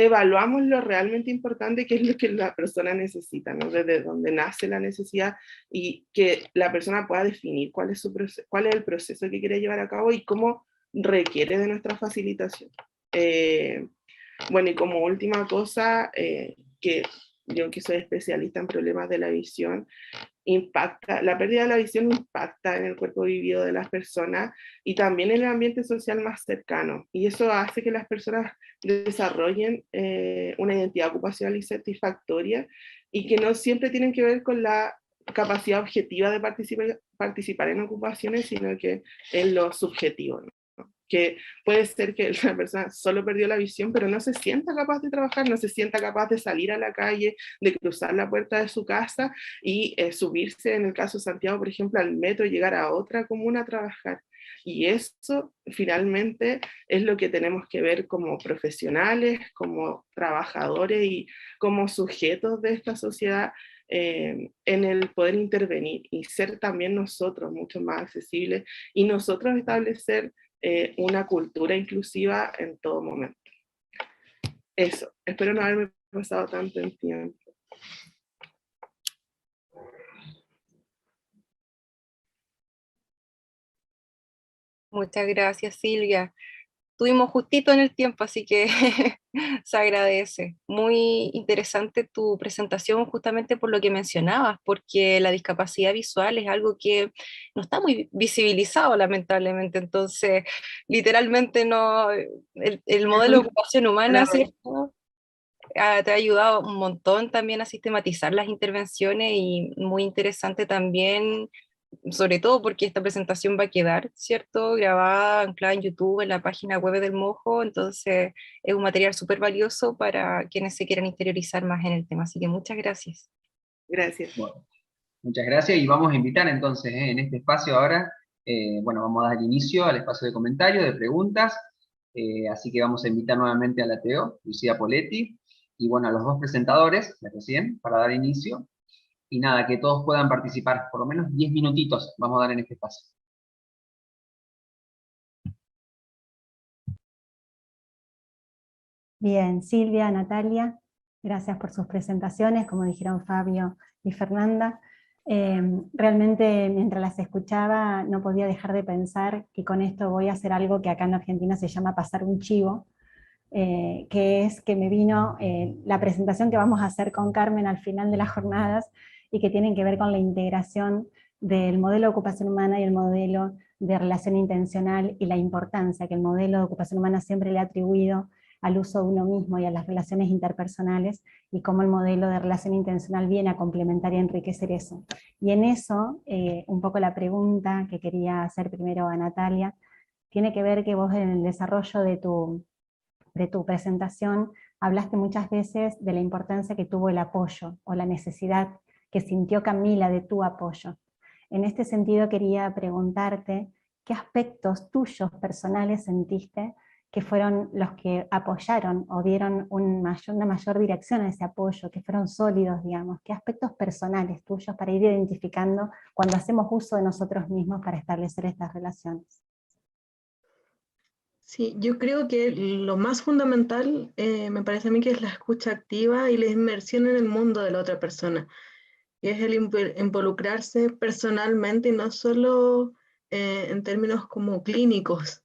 evaluamos lo realmente importante, que es lo que la persona necesita, ¿no? Desde donde nace la necesidad, y que la persona pueda definir cuál es el proceso que quiere llevar a cabo y cómo requiere de nuestra facilitación. Bueno, y como última cosa, que yo que soy especialista en problemas de la visión, la pérdida de la visión impacta en el cuerpo vivido de las personas y también en el ambiente social más cercano. Y eso hace que las personas desarrollen una identidad ocupacional insatisfactoria y que no siempre tienen que ver con la capacidad objetiva de participar en ocupaciones, sino que en lo subjetivo, ¿no? Que puede ser que la persona solo perdió la visión, pero no se sienta capaz de trabajar, no se sienta capaz de salir a la calle, de cruzar la puerta de su casa y subirse, en el caso de Santiago, por ejemplo, al metro y llegar a otra comuna a trabajar. Y eso finalmente es lo que tenemos que ver como profesionales, como trabajadores y como sujetos de esta sociedad, en el poder intervenir y ser también nosotros mucho más accesibles y nosotros establecer una cultura inclusiva en todo momento. Eso, espero no haberme pasado tanto en tiempo. Muchas gracias, Silvia. Estuvimos justito en el tiempo, así que se agradece. Muy interesante tu presentación justamente por lo que mencionabas, porque la discapacidad visual es algo que no está muy visibilizado, lamentablemente. Entonces, literalmente no, el modelo de ocupación humana, ¿cierto? Te ha ayudado un montón también a sistematizar las intervenciones y muy interesante también, sobre todo porque esta presentación va a quedar, ¿cierto? Grabada, anclada en YouTube, en la página web del Mojo, entonces es un material súper valioso para quienes se quieran interiorizar más en el tema, así que muchas gracias. Gracias. Bueno, muchas gracias y vamos a invitar entonces en este espacio ahora, bueno, vamos a dar inicio al espacio de comentarios, de preguntas, así que vamos a invitar nuevamente a la Teo, Lucía Poletti, y bueno, a los dos presentadores de recién, para dar inicio. Y nada, que todos puedan participar, por lo menos 10 minutitos vamos a dar en este espacio. Bien, Silvia, Natalia, gracias por sus presentaciones, como dijeron Fabio y Fernanda. Realmente mientras las escuchaba no podía dejar de pensar que con esto voy a hacer algo que acá en Argentina se llama pasar un chivo, que es que me vino la presentación que vamos a hacer con Carmen al final de las jornadas y que tienen que ver con la integración del modelo de ocupación humana y el modelo de relación intencional y la importancia que el modelo de ocupación humana siempre le ha atribuido al uso de uno mismo y a las relaciones interpersonales, y cómo el modelo de relación intencional viene a complementar y a enriquecer eso. Y en eso, un poco la pregunta que quería hacer primero a Natalia, tiene que ver que vos en el desarrollo de tu presentación hablaste muchas veces de la importancia que tuvo el apoyo, o la necesidad que sintió Camila de tu apoyo. En este sentido quería preguntarte, ¿qué aspectos tuyos personales sentiste que fueron los que apoyaron o dieron una mayor dirección a ese apoyo, que fueron sólidos, digamos? ¿Qué aspectos personales tuyos para ir identificando cuando hacemos uso de nosotros mismos para establecer estas relaciones? Sí, yo creo que lo más fundamental me parece a mí que es la escucha activa y la inmersión en el mundo de la otra persona. Y es el involucrarse personalmente y no solo en términos como clínicos,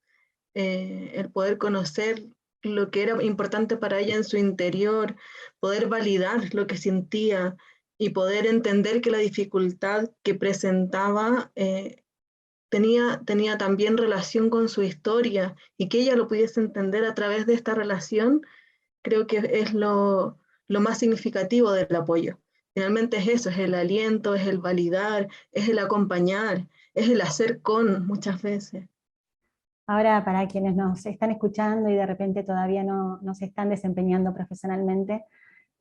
el poder conocer lo que era importante para ella en su interior, poder validar lo que sentía y poder entender que la dificultad que presentaba tenía también relación con su historia y que ella lo pudiese entender a través de esta relación, creo que es lo más significativo del apoyo. Finalmente es eso, es el aliento, es el validar, es el acompañar, es el hacer con muchas veces. Ahora, para quienes nos están escuchando y de repente todavía no se están desempeñando profesionalmente,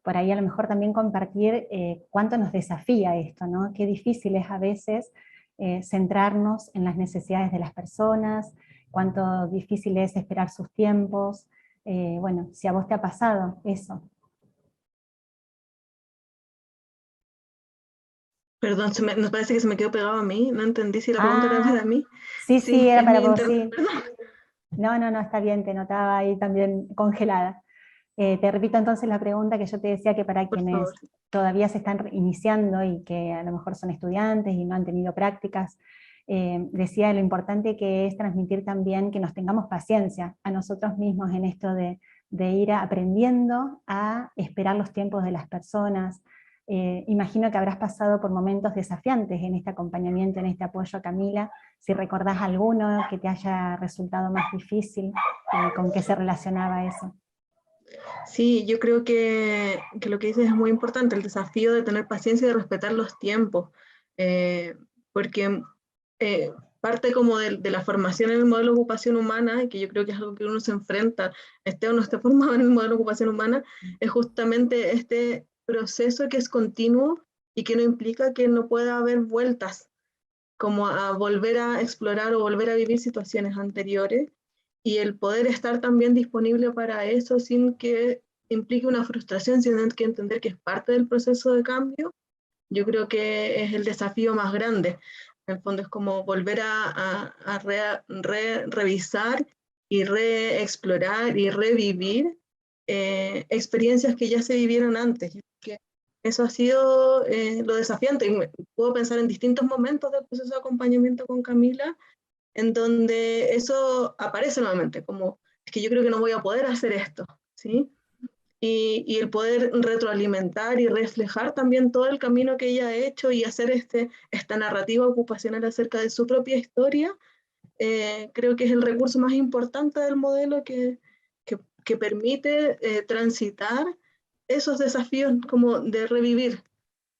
por ahí a lo mejor también compartir cuánto nos desafía esto, ¿no? Qué difícil es a veces centrarnos en las necesidades de las personas, cuánto difícil es esperar sus tiempos. Bueno, si a vos te ha pasado eso. Perdón, nos parece que se me quedó pegado a mí, no entendí si la pregunta era para mí. Sí, era para vos, sí. No, está bien, te notaba ahí también congelada. Te repito entonces la pregunta que yo te decía, que para quienes todavía se están iniciando y que a lo mejor son estudiantes y no han tenido prácticas decía lo importante que es transmitir también que nos tengamos paciencia a nosotros mismos en esto de ir aprendiendo a esperar los tiempos de las personas. Imagino que habrás pasado por momentos desafiantes en este acompañamiento, en este apoyo a Camila. Si recordás alguno que te haya resultado más difícil, ¿con qué se relacionaba eso? Sí, yo creo que lo que dices es muy importante, el desafío de tener paciencia y de respetar los tiempos, porque parte como de la formación en el modelo de ocupación humana, que yo creo que es algo que uno se enfrenta, esté o no esté formado en el modelo de ocupación humana, es justamente este proceso que es continuo y que no implica que no pueda haber vueltas, como a volver a explorar o volver a vivir situaciones anteriores, y el poder estar también disponible para eso sin que implique una frustración, sin tener que entender que es parte del proceso de cambio, yo creo que es el desafío más grande. En el fondo es como volver a revisar y reexplorar y revivir experiencias que ya se vivieron antes. Que eso ha sido lo desafiante. Y puedo pensar en distintos momentos del proceso de acompañamiento con Camila, en donde eso aparece nuevamente, como es que yo creo que no voy a poder hacer esto, ¿sí? Y el poder retroalimentar y reflejar también todo el camino que ella ha hecho y hacer esta narrativa ocupacional acerca de su propia historia, creo que es el recurso más importante del modelo que permite transitar esos desafíos como de revivir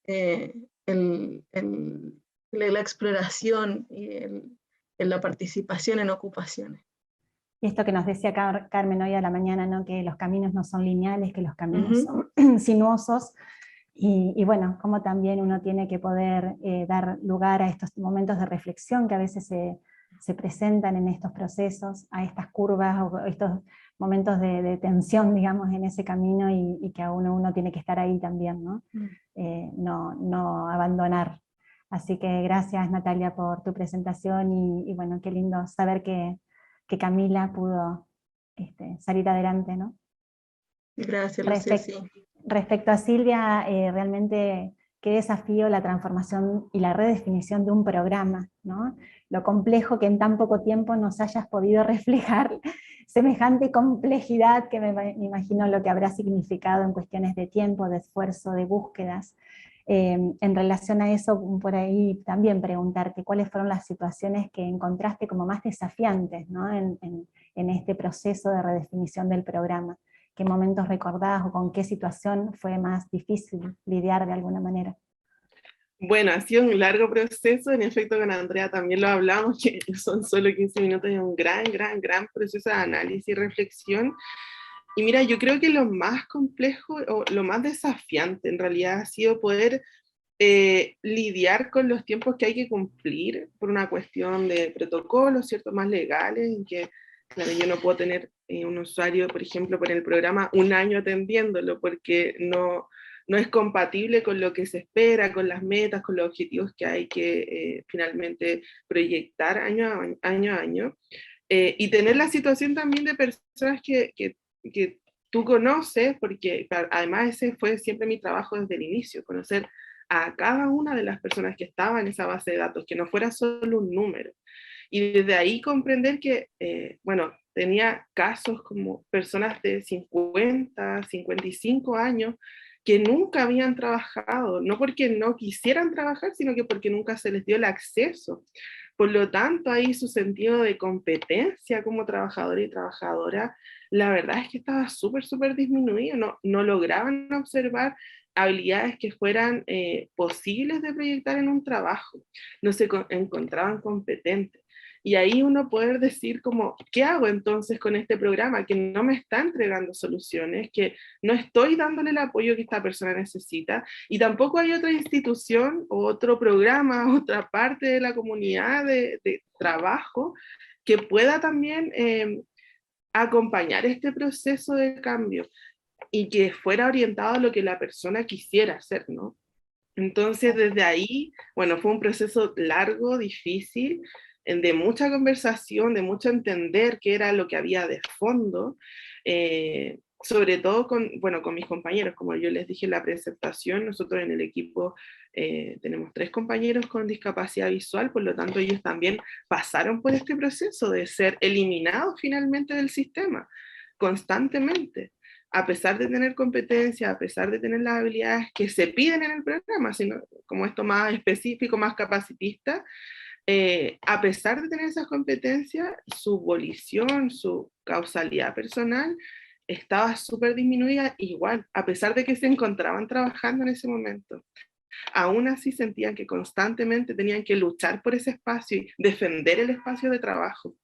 eh, la exploración y la participación en ocupaciones. Y esto que nos decía Carmen hoy a la mañana, ¿no? Que los caminos no son lineales, que los caminos son sinuosos, y bueno, como también uno tiene que poder dar lugar a estos momentos de reflexión que a veces se presentan en estos procesos, a estas curvas o estos momentos de tensión, digamos, en ese camino, y que a uno tiene que estar ahí también, ¿no? No abandonar. Así que gracias, Natalia, por tu presentación, y bueno, qué lindo saber que Camila pudo salir adelante, ¿no? Gracias, Lucía, sí. Respecto a Silvia, realmente qué desafío la transformación y la redefinición de un programa, ¿no? Lo complejo que en tan poco tiempo nos hayas podido reflejar semejante complejidad, que me imagino lo que habrá significado en cuestiones de tiempo, de esfuerzo, de búsquedas. En relación a eso, por ahí también preguntarte cuáles fueron las situaciones que encontraste como más desafiantes, ¿no? en este proceso de redefinición del programa. ¿Qué momentos recordás o con qué situación fue más difícil lidiar de alguna manera? Bueno, ha sido un largo proceso, en efecto con Andrea también lo hablamos, que son solo 15 minutos y un gran proceso de análisis y reflexión. Y mira, yo creo que lo más complejo o lo más desafiante en realidad ha sido poder lidiar con los tiempos que hay que cumplir por una cuestión de protocolos, ¿cierto? Más legales, en que, claro, yo no puedo tener un usuario, por ejemplo, por el programa un año atendiéndolo, porque no es compatible con lo que se espera, con las metas, con los objetivos que hay que finalmente proyectar año a año. Y tener la situación también de personas que tú conoces, porque además ese fue siempre mi trabajo desde el inicio, conocer a cada una de las personas que estaban en esa base de datos, que no fuera solo un número. Y desde ahí comprender que, bueno, tenía casos como personas de 50, 55 años que nunca habían trabajado, no porque no quisieran trabajar, sino que porque nunca se les dio el acceso. Por lo tanto, ahí su sentido de competencia como trabajador y trabajadora, la verdad es que estaba súper disminuido, no lograban observar habilidades que fueran posibles de proyectar en un trabajo, no se encontraban competentes. Y ahí uno poder decir como, ¿qué hago entonces con este programa que no me está entregando soluciones, que no estoy dándole el apoyo que esta persona necesita, y tampoco hay otra institución o otro programa, otra parte de la comunidad de trabajo que pueda también acompañar este proceso de cambio y que fuera orientado a lo que la persona quisiera hacer, ¿no? Entonces, desde ahí, bueno, fue un proceso largo, difícil, de mucha conversación, de mucho entender qué era lo que había de fondo, sobre todo con mis compañeros, como yo les dije en la presentación, nosotros en el equipo tenemos 3 compañeros con discapacidad visual, por lo tanto ellos también pasaron por este proceso de ser eliminados finalmente del sistema, constantemente, a pesar de tener competencia, a pesar de tener las habilidades que se piden en el programa, sino como esto más específico, más capacitista. A pesar de tener esas competencias, su volición, su causalidad personal estaba súper disminuida igual, a pesar de que se encontraban trabajando en ese momento. Aún así sentían que constantemente tenían que luchar por ese espacio y defender el espacio de trabajo.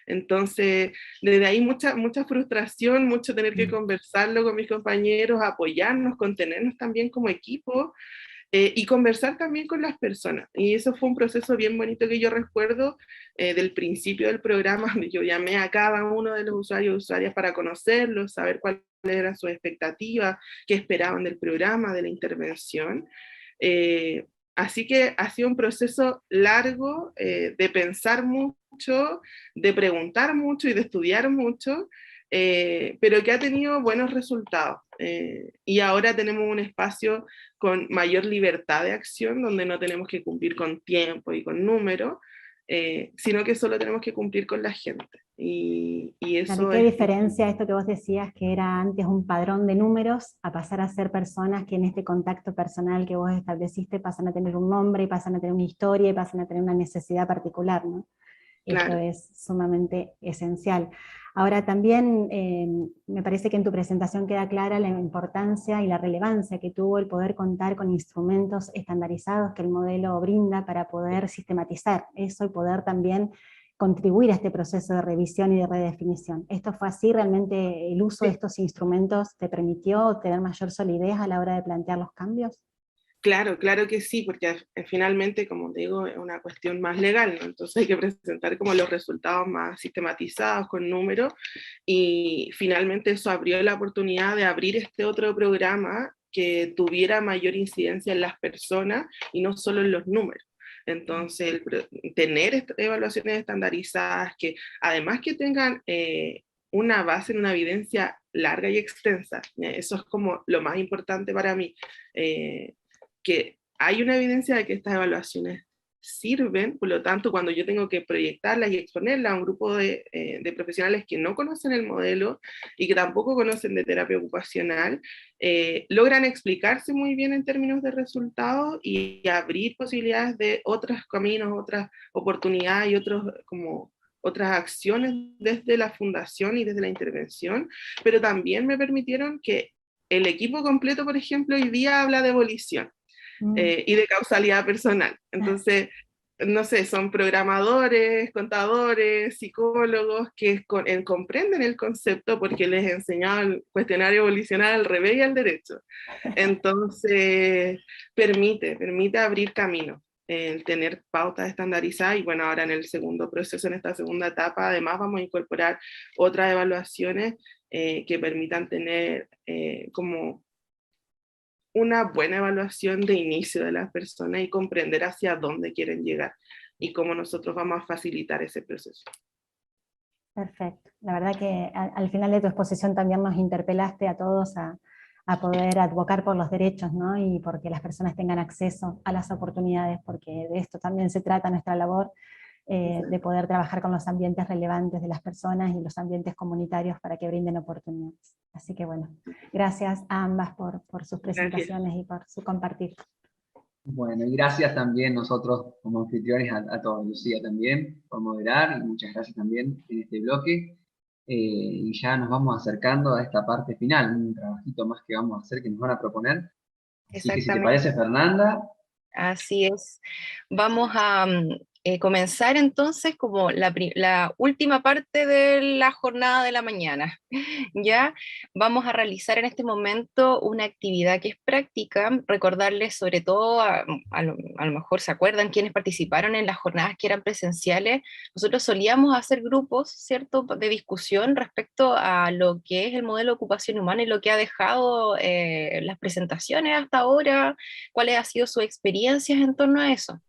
Entonces, desde ahí mucha frustración, mucho tener que conversarlo con mis compañeros, apoyarnos, contenernos también como equipo, y conversar también con las personas. Y eso fue un proceso bien bonito que yo recuerdo del principio del programa, donde yo llamé a cada uno de los usuarios y usuarias para conocerlos, saber cuáles eran sus expectativas, qué esperaban del programa, de la intervención. Así que ha sido un proceso largo de pensar mucho, de preguntar mucho y de estudiar mucho, pero que ha tenido buenos resultados. Y ahora tenemos un espacio con mayor libertad de acción, donde no tenemos que cumplir con tiempo y con números, sino que solo tenemos que cumplir con la gente. Y eso Claro, ¿qué diferencia esto que vos decías, que era antes un padrón de números, a pasar a ser personas que en este contacto personal que vos estableciste pasan a tener un nombre, y pasan a tener una historia, y pasan a tener una necesidad particular, ¿no? Claro. Esto es sumamente esencial. Ahora también me parece que en tu presentación queda clara la importancia y la relevancia que tuvo el poder contar con instrumentos estandarizados que el modelo brinda para poder sistematizar eso y poder también contribuir a este proceso de revisión y de redefinición. ¿Esto fue así? ¿Realmente el uso de estos instrumentos te permitió tener mayor solidez a la hora de plantear los cambios? Claro, claro que sí, porque finalmente, como te digo, es una cuestión más legal, ¿no? Entonces hay que presentar como los resultados más sistematizados, con números, y finalmente eso abrió la oportunidad de abrir este otro programa que tuviera mayor incidencia en las personas y no solo en los números. Entonces, tener evaluaciones estandarizadas que además que tengan una base en una evidencia larga y extensa, eso es como lo más importante para mí, que hay una evidencia de que estas evaluaciones sirven, por lo tanto, cuando yo tengo que proyectarlas y exponerlas a un grupo de profesionales que no conocen el modelo y que tampoco conocen de terapia ocupacional, logran explicarse muy bien en términos de resultados y abrir posibilidades de otros caminos, otras oportunidades y otras acciones desde la fundación y desde la intervención, pero también me permitieron que el equipo completo, por ejemplo, hoy día habla de volición. Y de causalidad personal. Entonces, no sé, son programadores, contadores, psicólogos que comprenden el concepto porque les he enseñado el cuestionario volicional al revés y al derecho. Entonces, permite abrir camino, el tener pautas estandarizadas, y bueno, ahora en el segundo proceso, en esta segunda etapa, además vamos a incorporar otras evaluaciones que permitan tener como una buena evaluación de inicio de las personas y comprender hacia dónde quieren llegar y cómo nosotros vamos a facilitar ese proceso. Perfecto. La verdad que al final de tu exposición también nos interpelaste a todos a poder advocar por los derechos, ¿no? Y porque las personas tengan acceso a las oportunidades, porque de esto también se trata nuestra labor, de poder trabajar con los ambientes relevantes de las personas y los ambientes comunitarios para que brinden oportunidades. Así que bueno, gracias a ambas por sus presentaciones y por su compartir. Bueno, y gracias también nosotros como anfitriones a todos, Lucía también, por moderar, y muchas gracias también en este bloque. Y ya nos vamos acercando a esta parte final, un trabajito más que vamos a hacer, que nos van a proponer. Así que si te parece, Fernanda. Así es. Vamos a comenzar entonces como la última parte de la jornada de la mañana. Ya vamos a realizar en este momento una actividad que es práctica, recordarles sobre todo, a lo mejor se acuerdan quienes participaron en las jornadas que eran presenciales, nosotros solíamos hacer grupos, ¿cierto?, de discusión respecto a lo que es el modelo de ocupación humana y lo que ha dejado las presentaciones hasta ahora, cuáles han sido sus experiencias en torno a eso.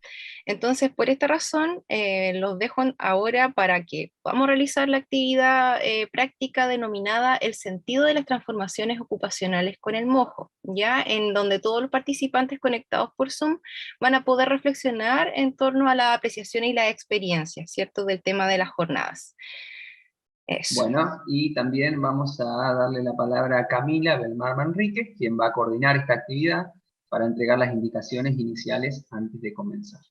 Entonces, por esta razón, los dejo ahora para que podamos realizar la actividad práctica denominada el sentido de las transformaciones ocupacionales con el mojo, ya en donde todos los participantes conectados por Zoom van a poder reflexionar en torno a la apreciación y la experiencia, ¿cierto?, del tema de las jornadas. Eso. Bueno, y también vamos a darle la palabra a Camila Belmar Manrique, quien va a coordinar esta actividad para entregar las indicaciones iniciales antes de comenzar.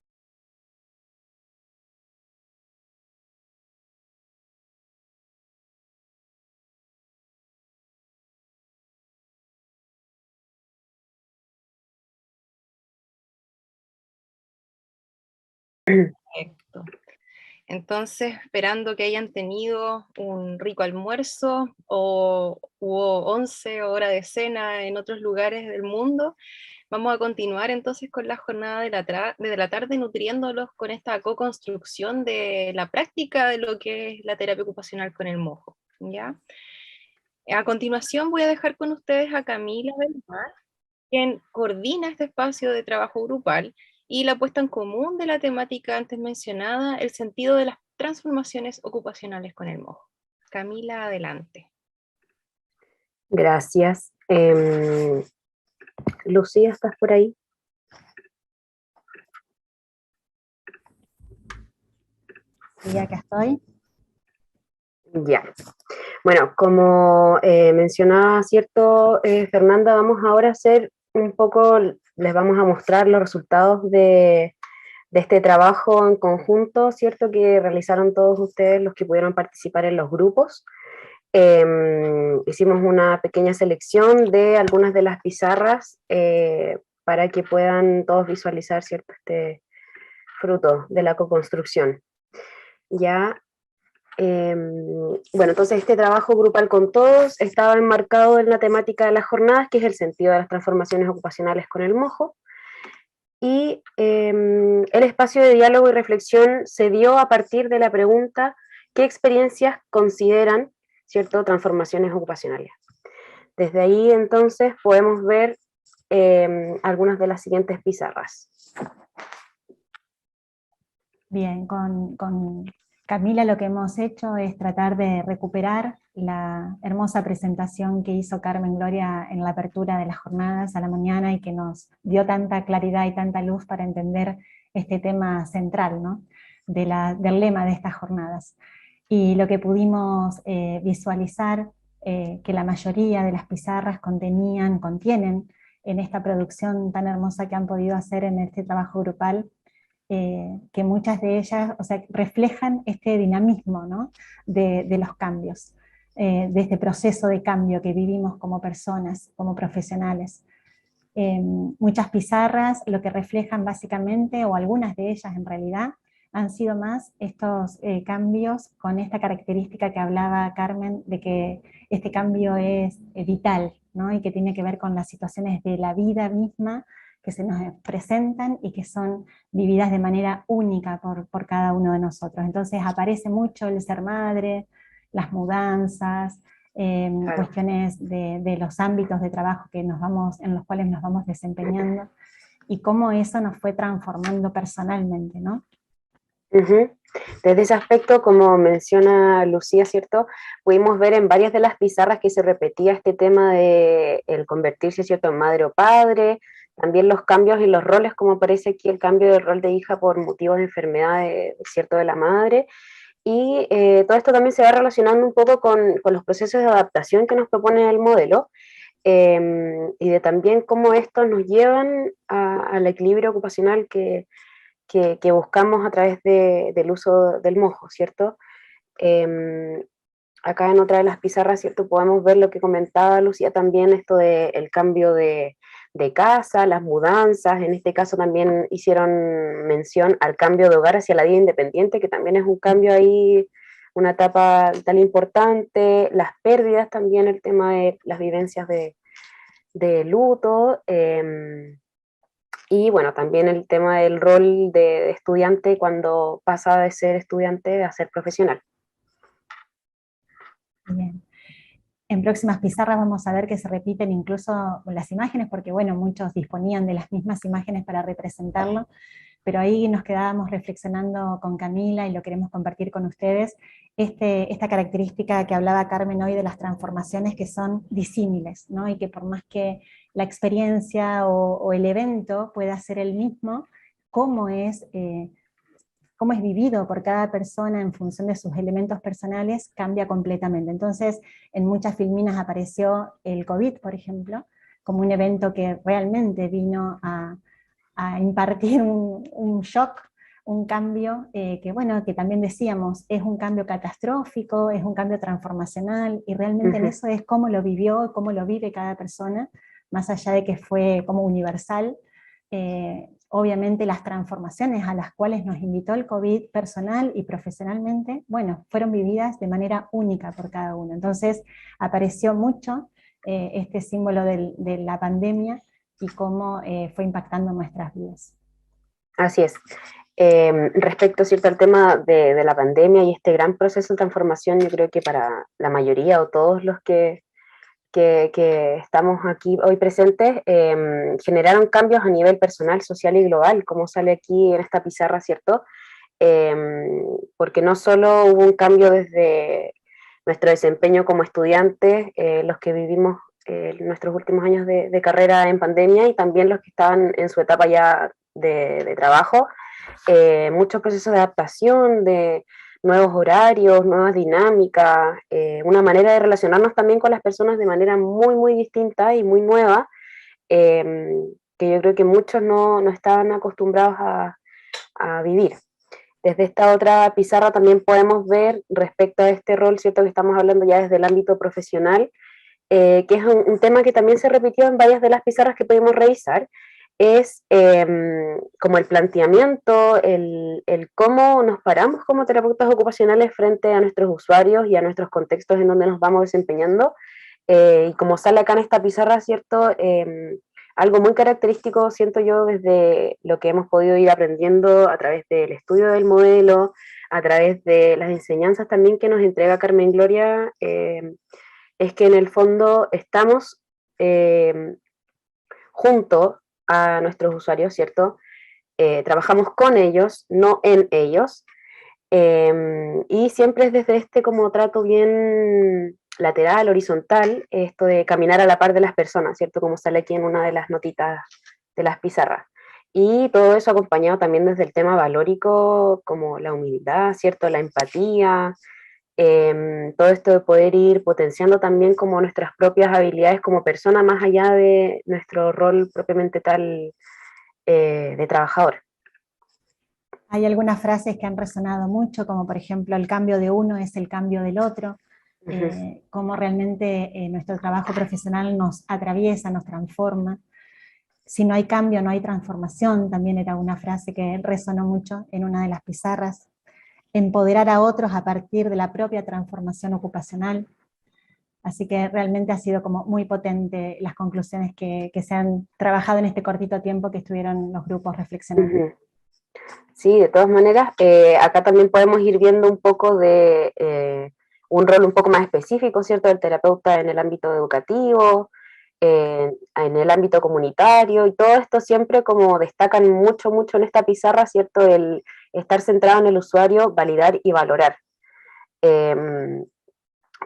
Perfecto. Entonces, esperando que hayan tenido un rico almuerzo o hubo 11 horas de cena en otros lugares del mundo, vamos a continuar entonces con la jornada de la tarde, nutriéndolos con esta co-construcción de la práctica de lo que es la terapia ocupacional con el mojo, ¿ya? A continuación voy a dejar con ustedes a Camila Belmar, quien coordina este espacio de trabajo grupal y la puesta en común de la temática antes mencionada, el sentido de las transformaciones ocupacionales con el mojo. Camila, adelante. Gracias. Lucía, ¿estás por ahí? Sí, acá estoy. Ya. Bueno, como mencionaba, ¿cierto, Fernanda? Vamos ahora a hacer un poco, les vamos a mostrar los resultados de este trabajo en conjunto, ¿cierto?, que realizaron todos ustedes los que pudieron participar en los grupos. Hicimos una pequeña selección de algunas de las pizarras para que puedan todos visualizar, ¿cierto?, este fruto de la co-construcción. Ya. Bueno, entonces este trabajo grupal con todos estaba enmarcado en la temática de las jornadas, que es el sentido de las transformaciones ocupacionales con el mojo, y el espacio de diálogo y reflexión se dio a partir de la pregunta: ¿qué experiencias consideran, cierto, transformaciones ocupacionales? Desde ahí entonces podemos ver algunas de las siguientes pizarras. Bien, con Camila lo que hemos hecho es tratar de recuperar la hermosa presentación que hizo Carmen Gloria en la apertura de las jornadas a la mañana y que nos dio tanta claridad y tanta luz para entender este tema central, ¿no?, del lema de estas jornadas. Y lo que pudimos visualizar, que la mayoría de las pizarras contienen en esta producción tan hermosa que han podido hacer en este trabajo grupal, que muchas de ellas, o sea, reflejan este dinamismo, ¿no?, de los cambios, de este proceso de cambio que vivimos como personas, como profesionales. Muchas pizarras lo que reflejan básicamente, o algunas de ellas en realidad, han sido más estos cambios con esta característica que hablaba Carmen, de que este cambio es vital, ¿no?, y que tiene que ver con las situaciones de la vida misma que se nos presentan y que son vividas de manera única por cada uno de nosotros. Entonces aparece mucho el ser madre, las mudanzas, claro, cuestiones de los ámbitos de trabajo en los cuales nos vamos desempeñando, y cómo eso nos fue transformando personalmente, ¿no? Desde ese aspecto, como menciona Lucía, ¿cierto?, pudimos ver en varias de las pizarras que se repetía este tema de el convertirse, ¿cierto?, en madre o padre, también los cambios y los roles, como aparece aquí el cambio del rol de hija por motivos de enfermedad, ¿cierto?, de la madre, y todo esto también se va relacionando un poco con los procesos de adaptación que nos propone el modelo, y de también cómo estos nos llevan al equilibrio ocupacional que buscamos a través del uso del mojo, ¿cierto? Acá en otra de las pizarras, ¿cierto?, podemos ver lo que comentaba Lucía también, esto del cambio de casa, las mudanzas. En este caso también hicieron mención al cambio de hogar hacia la vida independiente, que también es un cambio ahí, una etapa tan importante, las pérdidas también, el tema de las vivencias de luto, y bueno, también el tema del rol de estudiante cuando pasa de ser estudiante a ser profesional. Bien. En próximas pizarras vamos a ver que se repiten incluso las imágenes, porque bueno, muchos disponían de las mismas imágenes para representarlo, pero ahí nos quedábamos reflexionando con Camila y lo queremos compartir con ustedes, esta característica que hablaba Carmen hoy de las transformaciones que son disímiles, ¿no? Y que por más que la experiencia o el evento pueda ser el mismo, cómo es vivido por cada persona en función de sus elementos personales, cambia completamente. Entonces, en muchas filminas apareció el COVID, por ejemplo, como un evento que realmente vino a impartir un shock, un cambio que, bueno, que también decíamos, es un cambio catastrófico, es un cambio transformacional, y realmente en eso es cómo lo vivió, cómo lo vive cada persona, más allá de que fue como universal. Obviamente las transformaciones a las cuales nos invitó el COVID personal y profesionalmente, bueno, fueron vividas de manera única por cada uno. Entonces apareció mucho este símbolo de la pandemia y cómo fue impactando nuestras vidas. Así es. Respecto, ¿cierto?, al tema de la pandemia y este gran proceso de transformación, yo creo que para la mayoría o todos los que estamos aquí hoy presentes, generaron cambios a nivel personal, social y global, como sale aquí en esta pizarra, ¿cierto? Porque no solo hubo un cambio desde nuestro desempeño como estudiantes, los que vivimos nuestros últimos años de carrera en pandemia, y también los que estaban en su etapa ya de trabajo, muchos procesos de adaptación, de nuevos horarios, nuevas dinámicas, una manera de relacionarnos también con las personas de manera muy, muy distinta y muy nueva, que yo creo que muchos no estaban acostumbrados a vivir. Desde esta otra pizarra también podemos ver respecto a este rol, ¿cierto?, que estamos hablando ya desde el ámbito profesional, que es un tema que también se repitió en varias de las pizarras que pudimos revisar, es como el planteamiento, el cómo nos paramos como terapeutas ocupacionales frente a nuestros usuarios y a nuestros contextos en donde nos vamos desempeñando, y como sale acá en esta pizarra, ¿cierto?, algo muy característico, siento yo, desde lo que hemos podido ir aprendiendo a través del estudio del modelo, a través de las enseñanzas también que nos entrega Carmen Gloria, es que en el fondo estamos junto a nuestros usuarios, ¿cierto? Trabajamos con ellos, no en ellos, y siempre es desde este como trato bien lateral, horizontal, esto de caminar a la par de las personas, ¿cierto? Como sale aquí en una de las notitas de las pizarras. Y todo eso acompañado también desde el tema valórico, como la humildad, ¿cierto? La empatía, todo esto de poder ir potenciando también como nuestras propias habilidades como persona, más allá de nuestro rol propiamente tal de trabajador. Hay algunas frases que han resonado mucho, como por ejemplo, el cambio de uno es el cambio del otro, cómo realmente nuestro trabajo profesional nos atraviesa, nos transforma. Si no hay cambio, no hay transformación, también era una frase que resonó mucho en una de las pizarras. Empoderar a otros a partir de la propia transformación ocupacional. Así que realmente ha sido como muy potente las conclusiones que se han trabajado en este cortito tiempo que estuvieron los grupos reflexionando. Sí, de todas maneras, acá también podemos ir viendo un poco de un rol un poco más específico, ¿cierto?, del terapeuta en el ámbito educativo, en el ámbito comunitario, y todo esto siempre como destacan mucho, mucho en esta pizarra, ¿cierto?, el estar centrado en el usuario, validar y valorar.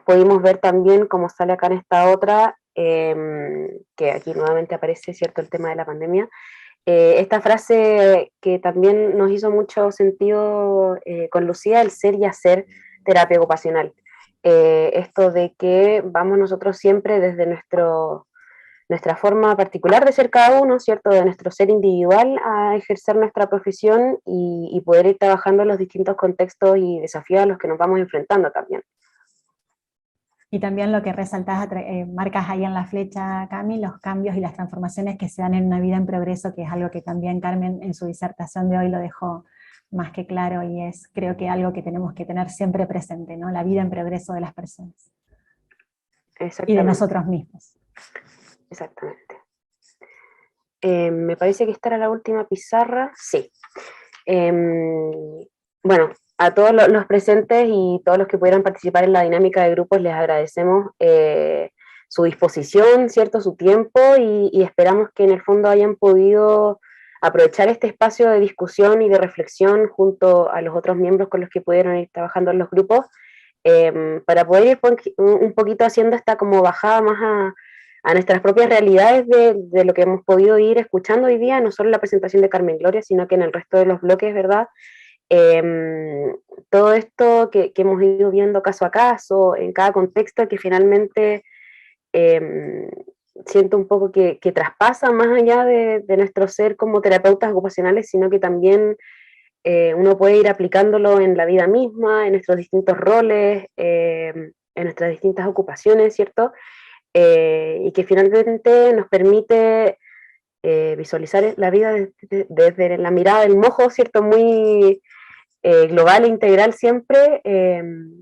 Pudimos ver también, como sale acá en esta otra, que aquí nuevamente aparece, ¿cierto?, el tema de la pandemia, esta frase que también nos hizo mucho sentido con Lucía, el ser y hacer terapia ocupacional. Esto de que vamos nosotros siempre desde nuestra forma particular de ser cada uno, ¿cierto?, de nuestro ser individual, a ejercer nuestra profesión y poder ir trabajando en los distintos contextos y desafíos a los que nos vamos enfrentando también. Y también lo que resaltás, marcas ahí en la flecha, Cami, los cambios y las transformaciones que se dan en una vida en progreso, que es algo que también Carmen en su disertación de hoy lo dejó más que claro, y es creo que algo que tenemos que tener siempre presente, ¿no? La vida en progreso de las personas. Y de nosotros mismos. Exactamente. Me parece que esta era la última pizarra. Sí. Bueno, a todos los presentes y todos los que pudieran participar en la dinámica de grupos les agradecemos su disposición, ¿cierto?, su tiempo, y esperamos que en el fondo hayan podido aprovechar este espacio de discusión y de reflexión junto a los otros miembros con los que pudieron ir trabajando en los grupos, para poder ir un poquito haciendo esta como bajada más a nuestras propias realidades de lo que hemos podido ir escuchando hoy día, no solo en la presentación de Carmen Gloria, sino que en el resto de los bloques, ¿verdad? Todo esto que hemos ido viendo caso a caso, en cada contexto, que finalmente siento un poco que traspasa más allá de nuestro ser como terapeutas ocupacionales, sino que también uno puede ir aplicándolo en la vida misma, en nuestros distintos roles, en nuestras distintas ocupaciones, ¿cierto? Y que finalmente nos permite visualizar la vida desde la mirada del mojo, ¿cierto? Muy global e integral siempre,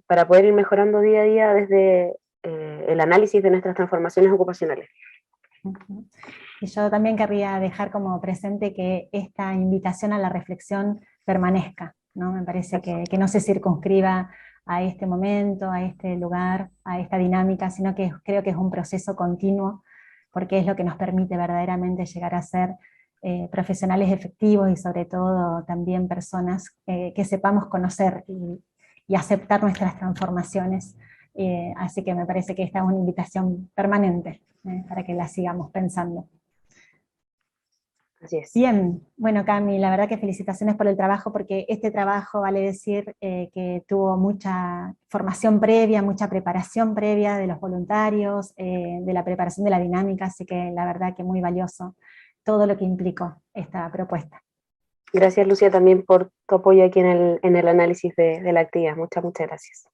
para poder ir mejorando día a día desde el análisis de nuestras transformaciones ocupacionales. Y yo también querría dejar como presente que esta invitación a la reflexión permanezca, ¿no? Me parece que no se circunscriba a este momento, a este lugar, a esta dinámica, sino que creo que es un proceso continuo, porque es lo que nos permite verdaderamente llegar a ser profesionales efectivos y sobre todo también personas que sepamos conocer y aceptar nuestras transformaciones. Así que me parece que esta es una invitación permanente para que la sigamos pensando. Así es. Bien, bueno Cami, la verdad que felicitaciones por el trabajo, porque este trabajo vale decir que tuvo mucha formación previa, mucha preparación previa de los voluntarios, de la preparación de la dinámica, así que la verdad que muy valioso todo lo que implicó esta propuesta. Gracias Lucía también por tu apoyo aquí en el análisis de la actividad, muchas gracias.